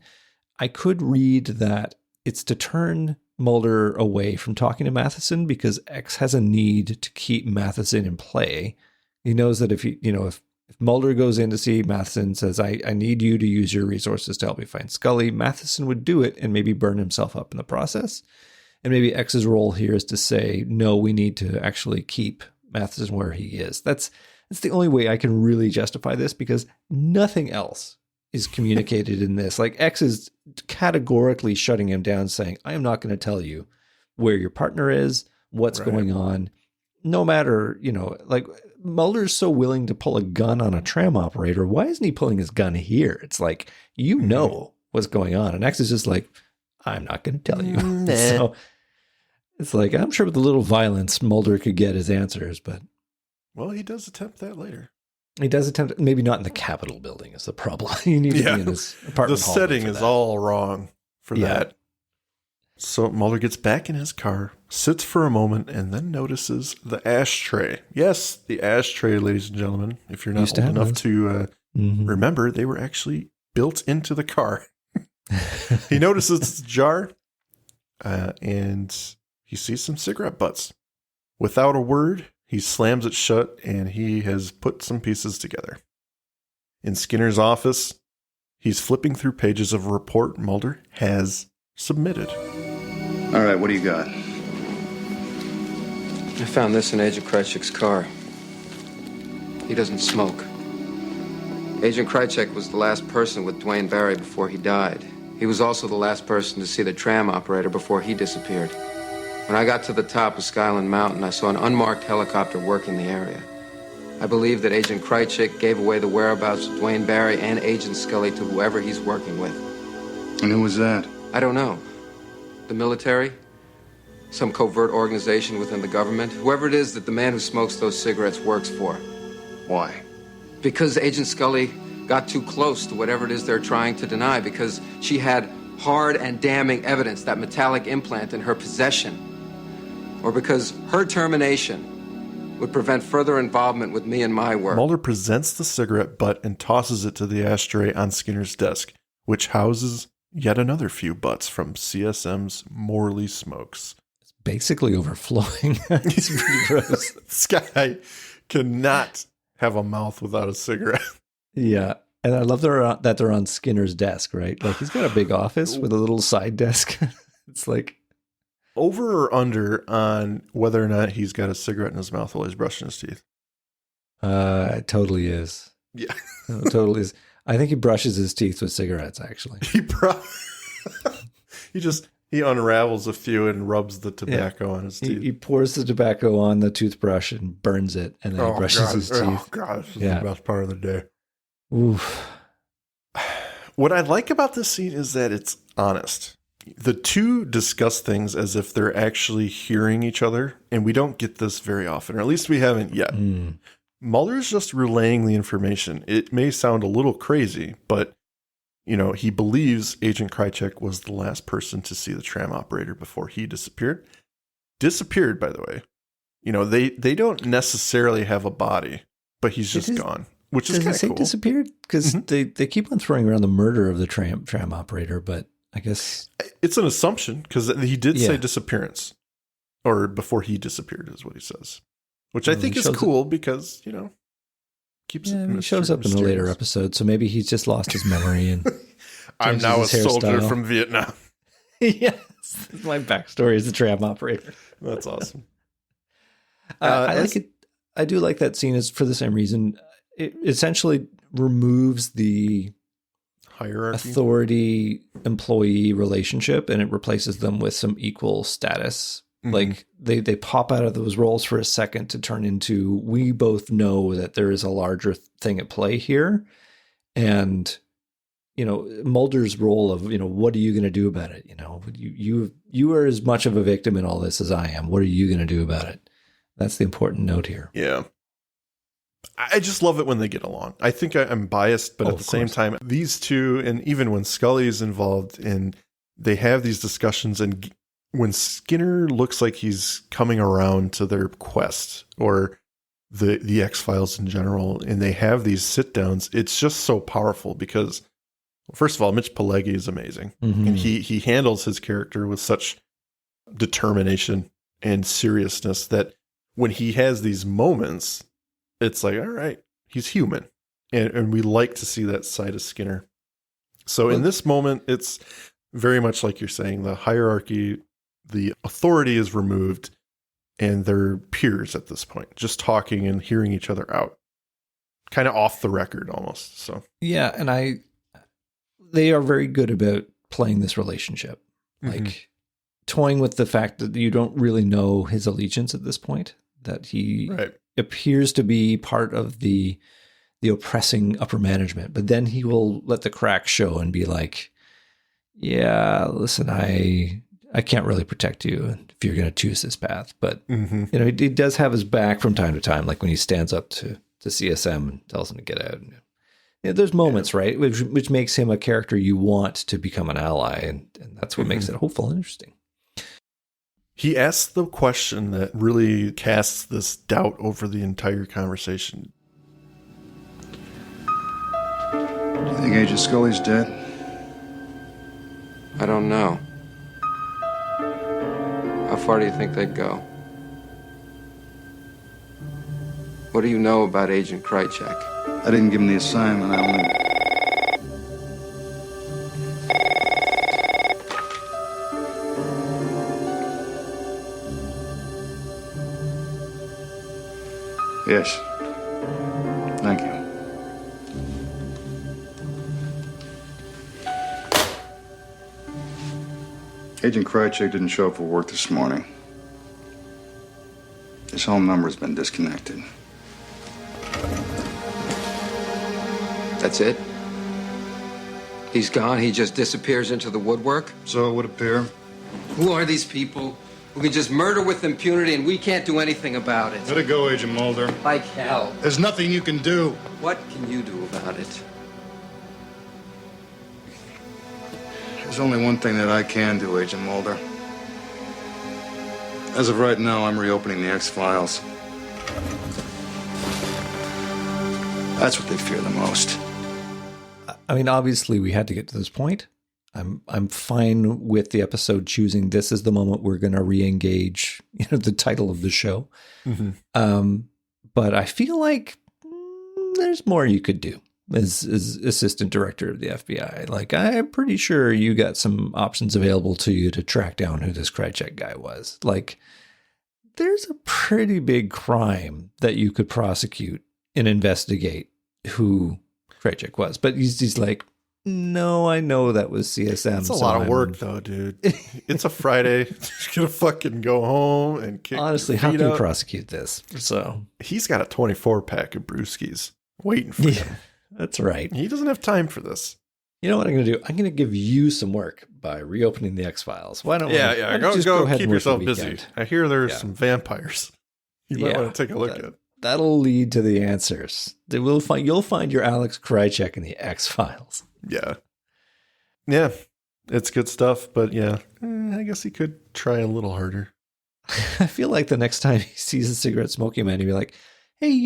I could read that it's to turn Mulder away from talking to Matheson because X has a need to keep Matheson in play. He knows that if Mulder goes in to see Matheson, says, I need you to use your resources to help me find Scully, Matheson would do it and maybe burn himself up in the process. And maybe X's role here is to say, no, we need to actually keep Matheson where he is. That's the only way I can really justify this because nothing else is communicated in this. X is categorically shutting him down, saying, I am not going to tell you where your partner is, what's going on. no matter, like Mulder's so willing to pull a gun on a tram operator. Why isn't he pulling his gun here? It's like, what's going on. And X is just like, I'm not going to tell you. So it's like, I'm sure with a little violence, Mulder could get his answers, but. Well, he does attempt that later. He does attempt, maybe not in the Capitol building is the problem. You need to be in his apartment. The setting is all wrong for that. So Mulder gets back in his car, sits for a moment, and then notices the ashtray. Yes, the ashtray, ladies and gentlemen. If you're not old enough to remember, they were actually built into the car. He notices it's ajar, and he sees some cigarette butts. Without a word, he slams it shut, and he has put some pieces together. In Skinner's office, he's flipping through pages of a report Mulder has submitted. All right, what do you got? I found this in Agent Krycek's car. He doesn't smoke. Agent Krycek was the last person with Duane Barry before he died. He was also the last person to see the tram operator before he disappeared. When I got to the top of Skyland Mountain, I saw an unmarked helicopter working the area. I believe that Agent Krycek gave away the whereabouts of Duane Barry and Agent Scully to whoever he's working with. And who was that? I don't know. The military? Some covert organization within the government? Whoever it is that the man who smokes those cigarettes works for. Why? Because Agent Scully got too close to whatever it is they're trying to deny, because she had hard and damning evidence, that metallic implant in her possession. Or because her termination would prevent further involvement with me and my work. Mulder presents the cigarette butt and tosses it to the ashtray on Skinner's desk, which houses yet another few butts from CSM's Morley smokes. It's basically overflowing. It's pretty gross. This guy cannot have a mouth without a cigarette. Yeah. And I love that they're on Skinner's desk, right? Like he's got a big office with a little side desk. It's like. Over or under on whether or not he's got a cigarette in his mouth while he's brushing his teeth? It totally is. Yeah. It totally is. I think he brushes his teeth with cigarettes, actually. He unravels a few and rubs the tobacco on his teeth. He pours the tobacco on the toothbrush and burns it, and then he brushes his teeth. Oh, God, this is the best part of the day. Oof. What I like about this scene is that it's honest. The two discuss things as if they're actually hearing each other, and we don't get this very often, or at least we haven't yet. Mulder's just relaying the information. It may sound a little crazy, but he believes Agent Krycek was the last person to see the tram operator before he disappeared. Disappeared, by the way. They don't necessarily have a body, but he's just gone, which is kind of cool. Disappeared? Because they keep on throwing around the murder of the tram operator, but I guess it's an assumption because he did say disappearance, or before he disappeared is what he says, which I think is cool because keeps it. He shows up in a later episode, so maybe he's just lost his memory and I'm now a soldier from Vietnam. Yes, my backstory is the tram operator. That's awesome. I like it. I do like that scene is for the same reason. It essentially removes the hierarchy, authority-employee relationship, and it replaces them with some equal status. Like they pop out of those roles for a second to turn into, we both know that there is a larger thing at play here. And, Mulder's role of, what are you going to do about it? You are as much of a victim in all this as I am. What are you going to do about it? That's the important note here. Yeah. I just love it when they get along. I think I'm biased, but at the same time, these two, and even when Scully is involved, and they have these discussions, and when Skinner looks like he's coming around to their quest or the X-Files in general, and they have these sit-downs, it's just so powerful because, first of all, Mitch Pileggi is amazing. And he handles his character with such determination and seriousness that when he has these moments, it's like, all right, he's human. And we like to see that side of Skinner. So in this moment, it's very much like you're saying, the hierarchy, the authority is removed, and they're peers at this point, just talking and hearing each other out, kind of off the record almost. So yeah, and they are very good about playing this relationship, like toying with the fact that you don't really know his allegiance at this point. that he Right. appears to be part of the oppressing upper management, but then he will let the cracks show and be like, yeah, listen, I can't really protect you if you're going to choose this path. But, you know, he does have his back from time to time, like when he stands up to CSM and tells him to get out. You know, there's moments, right, which makes him a character you want to become an ally, and that's what makes it hopeful and interesting. He asks the question that really casts this doubt over the entire conversation. Do you think Agent Scully's dead? I don't know. How far do you think they'd go? What do you know about Agent Krycek? I didn't give him the assignment. I only... Yes. Thank you. Agent Krycek didn't show up for work this morning. His home number's been disconnected. That's it? He's gone? He just disappears into the woodwork? So it would appear. Who are these people who can just murder with impunity and we can't do anything about it? Let it go, Agent Mulder. Like hell. There's nothing you can do. What can you do about it? There's only one thing that I can do, Agent Mulder. As of right now, I'm reopening the X-Files. That's what they fear the most. I mean, obviously, we had to get to this point. I'm fine with the episode choosing this is the moment we're going to re-engage, you know, the title of the show. But I feel like there's more you could do as assistant director of the FBI. Like, I'm pretty sure you got some options available to you to track down who this Krycek guy was. Like, there's a pretty big crime that you could prosecute and investigate who Krycek was. But he's like, no, I know that was CSM. It's a lot of work, though, dude. It's a Friday. He's gonna fucking go home and kick. Honestly, how can you prosecute this? So he's got a 24-pack of brewskis waiting for him. That's right. He doesn't have time for this. You know what I'm going to do? I'm going to give you some work by reopening the X-Files. Why don't Go ahead keep and work yourself the busy. weekend? I hear there's some vampires. You might want to take a look at. That'll lead to the answers. You'll find your Alex Krycek in the X-Files. Yeah, it's good stuff. But yeah, I guess he could try a little harder. I feel like the next time he sees a cigarette smoking man, he'd be like, "Hey,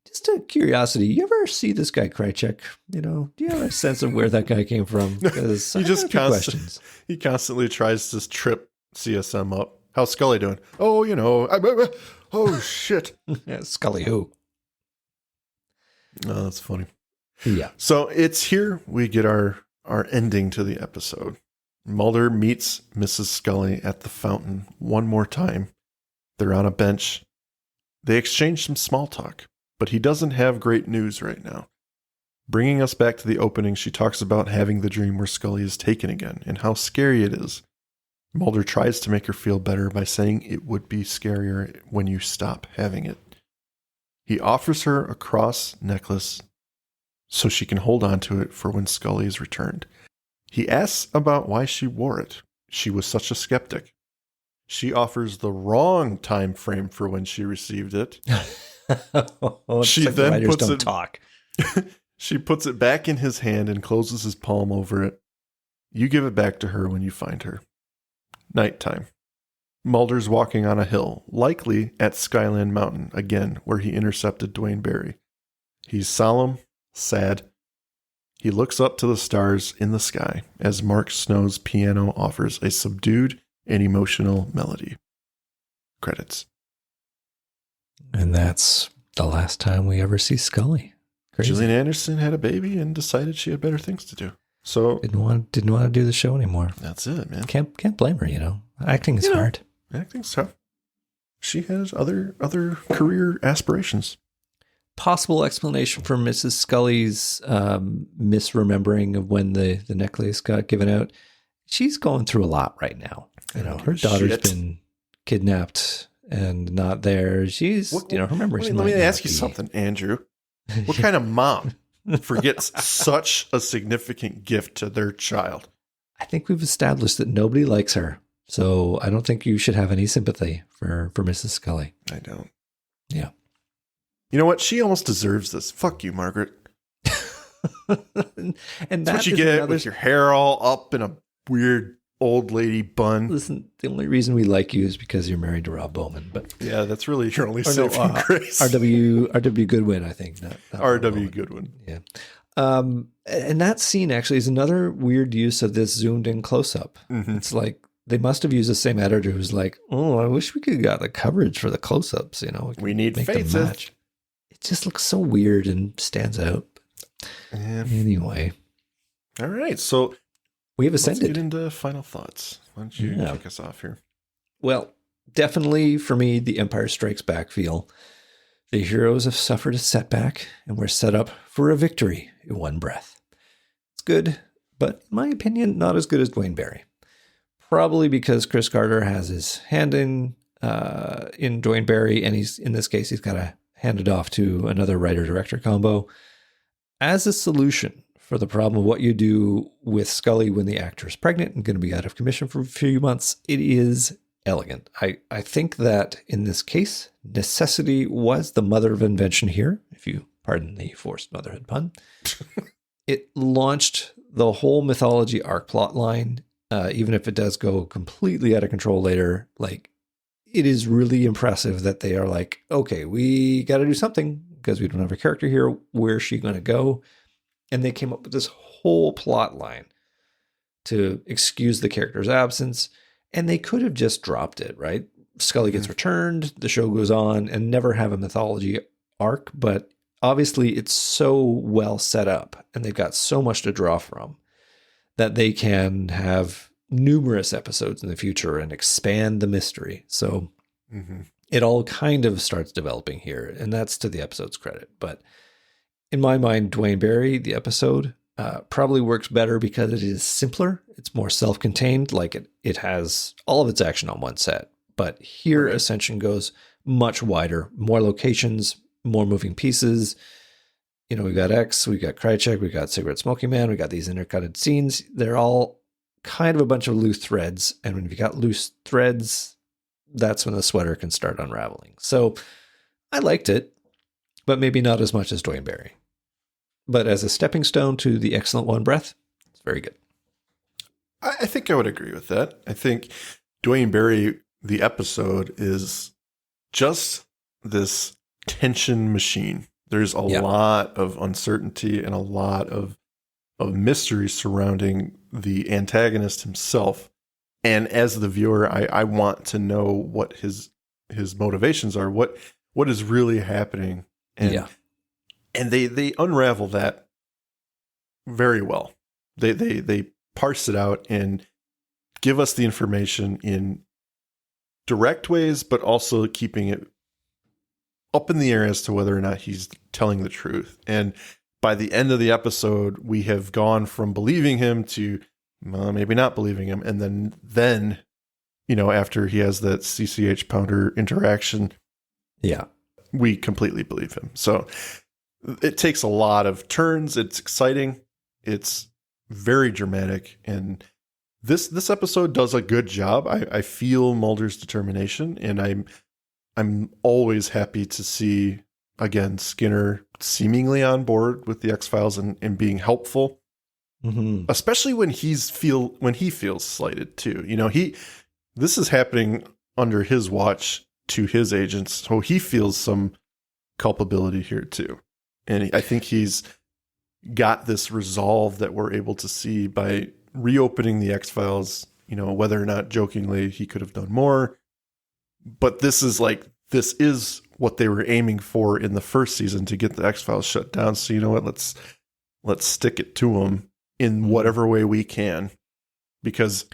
just a curiosity, you ever see this guy Krycek? You know, do you have a sense of where that guy came from?" Because he constantly tries to trip CSM up. How's Scully doing? Oh, you know, oh shit. Scully who? Oh, that's funny. Yeah. So it's here we get our ending to the episode. Mulder meets Mrs. Scully at the fountain one more time. They're on a bench. They exchange some small talk, but he doesn't have great news right now. Bringing us back to the opening, she talks about having the dream where Scully is taken again and how scary it is. Mulder tries to make her feel better by saying it would be scarier when you stop having it. He offers her a cross necklace so she can hold on to it for when Scully is returned. He asks about why she wore it. She was such a skeptic. She offers the wrong time frame for when she received it. She like then the puts it. Talk. She puts it back in his hand and closes his palm over it. You give it back to her when you find her. Nighttime. Mulder's walking on a hill, likely at Skyland Mountain, again, where he intercepted Duane Barry. He's solemn, sad. He looks up to the stars in the sky as Mark Snow's piano offers a subdued and emotional melody. Credits. And that's the last time we ever see Scully. Crazy. Gillian Anderson had a baby and decided she had better things to do. So didn't want to do the show anymore. That's it, man. Can't blame her, you know. Acting is hard. Acting's tough. She has other career aspirations. Possible explanation for Mrs. Scully's misremembering of when the necklace got given out. She's going through a lot right now. You know, her daughter's been kidnapped and not there. She's, her memories. Let me ask you something, Andrew. What kind of mom forgets such a significant gift to their child? I think we've established that nobody likes her. So I don't think you should have any sympathy for Mrs. Scully. I don't. Yeah. You know what? She almost deserves this. Fuck you, Margaret. And that's what you get with your hair all up in a weird old lady bun. Listen, the only reason we like you is because you're married to Rob Bowman. But yeah, that's really your only saving grace. R.W. Goodwin, I think. Not R.W. Goodwin. Yeah. And that scene actually is another weird use of this zoomed in close up. Mm-hmm. It's like they must have used the same editor who's like, oh, I wish we could have got the coverage for the close ups. We need faces. It just looks so weird and stands out. Anyway. All right. So we have ascended. Let's get into final thoughts. Why don't you kick us off here? Well, definitely for me, the Empire Strikes Back feel. The heroes have suffered a setback and we're set up for a victory in one breath. It's good, but in my opinion, not as good as Duane Barry. Probably because Chris Carter has his hand in Duane Barry, and in this case, he's got to hand it off to another writer-director combo. As a solution for the problem of what you do with Scully when the actor is pregnant and going to be out of commission for a few months, it is elegant. I think that in this case, necessity was the mother of invention here, if you pardon the forced motherhood pun. It launched the whole mythology arc plot line, even if it does go completely out of control later. Like, it is really impressive that they are like, okay, we got to do something because we don't have a character here. Where's she going to go? And they came up with this whole plot line to excuse the character's absence. And they could have just dropped it, right? Scully gets returned, the show goes on, and never have a mythology arc. But obviously it's so well set up and they've got so much to draw from that they can have numerous episodes in the future and expand the mystery. So it all kind of starts developing here, and that's to the episode's credit. But in my mind, Duane Barry, the episode, probably works better because it is simpler. It's more self-contained. Like it has all of its action on one set. But here, Ascension goes much wider, more locations, more moving pieces. We've got X, we've got Krycek, we've got Cigarette Smoking Man, we've got these intercutted scenes. They're all kind of a bunch of loose threads. And when you've got loose threads, that's when the sweater can start unraveling. So I liked it, but maybe not as much as Duane Barry. But as a stepping stone to the excellent One Breath, it's very good. I think I would agree with that. I think Duane Barry, the episode, is just this tension machine. There's a lot of uncertainty and a lot of mystery surrounding the antagonist himself. And as the viewer, I want to know what his motivations are, what is really happening. And they unravel that very well. They parse it out and give us the information in direct ways, but also keeping it up in the air as to whether or not he's telling the truth. And by the end of the episode, we have gone from believing him to maybe not believing him. And then, after he has that CCH Pounder interaction, we completely believe him. So it takes a lot of turns. It's exciting. It's very dramatic. And this episode does a good job. I feel Mulder's determination, and I'm always happy to see, again, Skinner seemingly on board with the X-Files and being helpful, especially when he feels slighted too. This is happening under his watch to his agents, so he feels some culpability here too. And I think he's got this resolve that we're able to see by reopening the X-Files, whether or not jokingly he could have done more. But this is what they were aiming for in the first season, to get the X-Files shut down. So you know what? Let's stick it to them in whatever way we can, because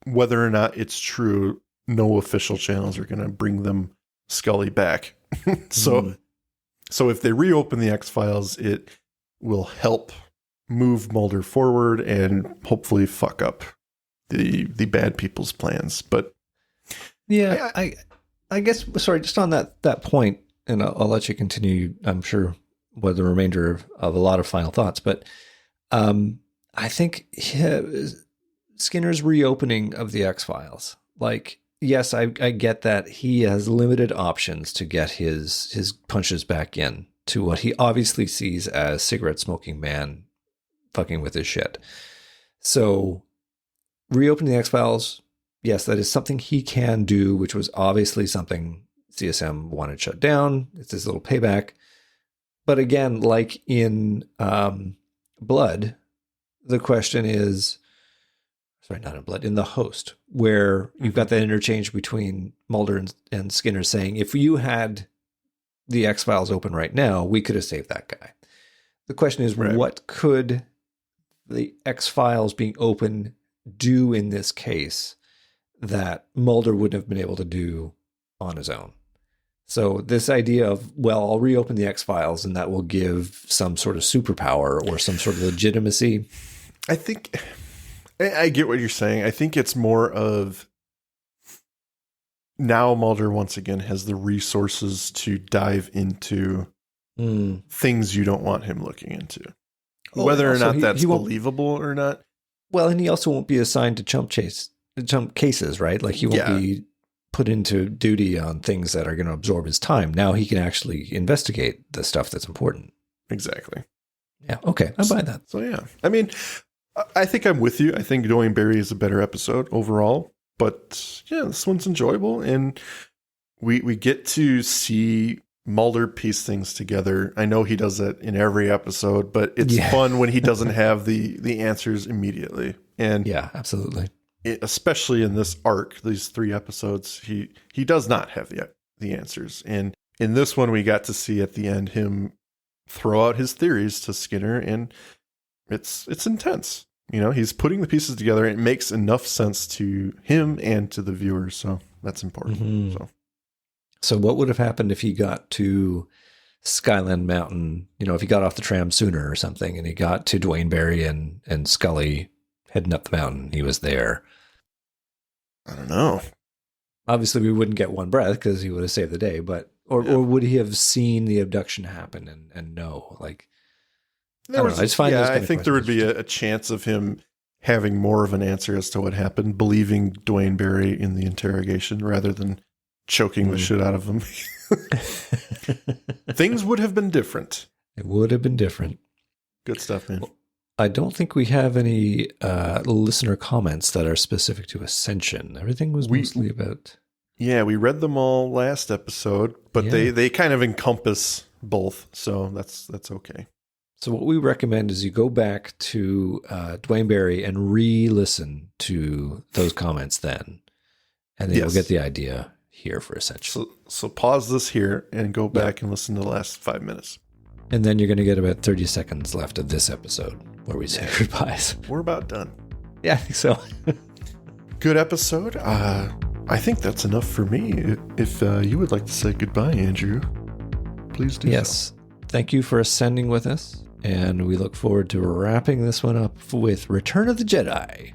whether or not it's true, no official channels are going to bring them Scully back. So if they reopen the X-Files, it will help move Mulder forward and hopefully fuck up the bad people's plans. But I guess, sorry, just on that point, and I'll let you continue, I'm sure, with the remainder of a lot of final thoughts, but I think Skinner's reopening of the X-Files, like, yes, I get that he has limited options to get his punches back in to what he obviously sees as cigarette-smoking man fucking with his shit. So reopening the X-Files, yes, that is something he can do, which was obviously something CSM wanted shut down. It's his little payback. But again, like in Blood, the question is, sorry, not in Blood, in The Host, where you've got that interchange between Mulder and Skinner saying, if you had the X-Files open right now, we could have saved that guy. The question is, what could the X-Files being open do in this case that Mulder wouldn't have been able to do on his own? So this idea of, well, I'll reopen the X-Files and that will give some sort of superpower or some sort of legitimacy. I think I get what you're saying. I think it's more of now Mulder once again has the resources to dive into things you don't want him looking into. Whether or not that's believable or not. Well, and he also won't be assigned to chump cases, right? Like he won't be put into duty on things that are going to absorb his time. Now he can actually investigate the stuff that's important. Exactly. Yeah. Okay. I buy that. So yeah, I mean, I think I'm with you. I think Duane Barry is a better episode overall, but yeah, this one's enjoyable, and we get to see Mulder piece things together. I know he does that in every episode, but it's fun when he doesn't have the answers immediately. And yeah, absolutely. Especially in this arc, these 3 episodes, he does not have the answers. And in this one, we got to see at the end him throw out his theories to Skinner, and it's intense. You know, he's putting the pieces together. And it makes enough sense to him and to the viewers. So that's important. Mm-hmm. So what would have happened if he got to Skyland Mountain, you know, if he got off the tram sooner or something, and he got to Duane Barry and Scully heading up the mountain? He was there. I don't know. Obviously, we wouldn't get one breath because he would have saved the day, but or would he have seen the abduction happen and know? Like, I think there would be a chance of him having more of an answer as to what happened, believing Duane Barry in the interrogation rather than choking the shit out of him. Things would have been different. It would have been different. Good stuff, man. Well, I don't think we have any listener comments that are specific to Ascension. Everything was mostly about... Yeah, we read them all last episode, but they kind of encompass both, so that's okay. So what we recommend is you go back to Duane Barry and re-listen to those comments then, and then you'll get the idea here for Ascension. So pause this here and go back and listen to the last 5 minutes. And then you're going to get about 30 seconds left of this episode where we say goodbyes. We're about done. Yeah, I think so. Good episode. I think that's enough for me. If you would like to say goodbye, Andrew, please do. Yes. Thank you for ascending with us. And we look forward to wrapping this one up with Return of the Jedi.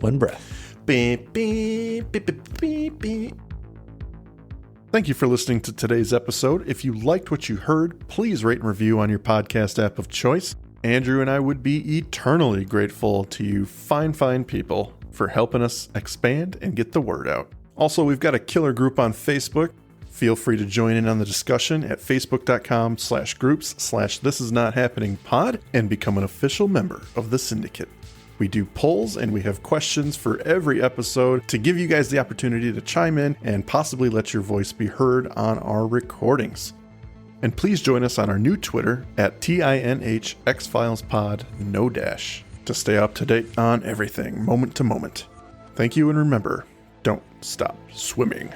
One breath. Beep, beep, beep, beep, beep, beep. Thank you for listening to today's episode. If you liked what you heard, please rate and review on your podcast app of choice. Andrew and I would be eternally grateful to you fine people for helping us expand and get the word out. Also, we've got a killer group on Facebook. Feel free to join in on the discussion at facebook.com/groups/thisisnothappeningpod and become an official member of the syndicate. We do polls and we have questions for every episode to give you guys the opportunity to chime in and possibly let your voice be heard on our recordings. And please join us on our new Twitter at tinhxfilespod, no dash, to stay up to date on everything, moment to moment. Thank you, and remember, don't stop swimming.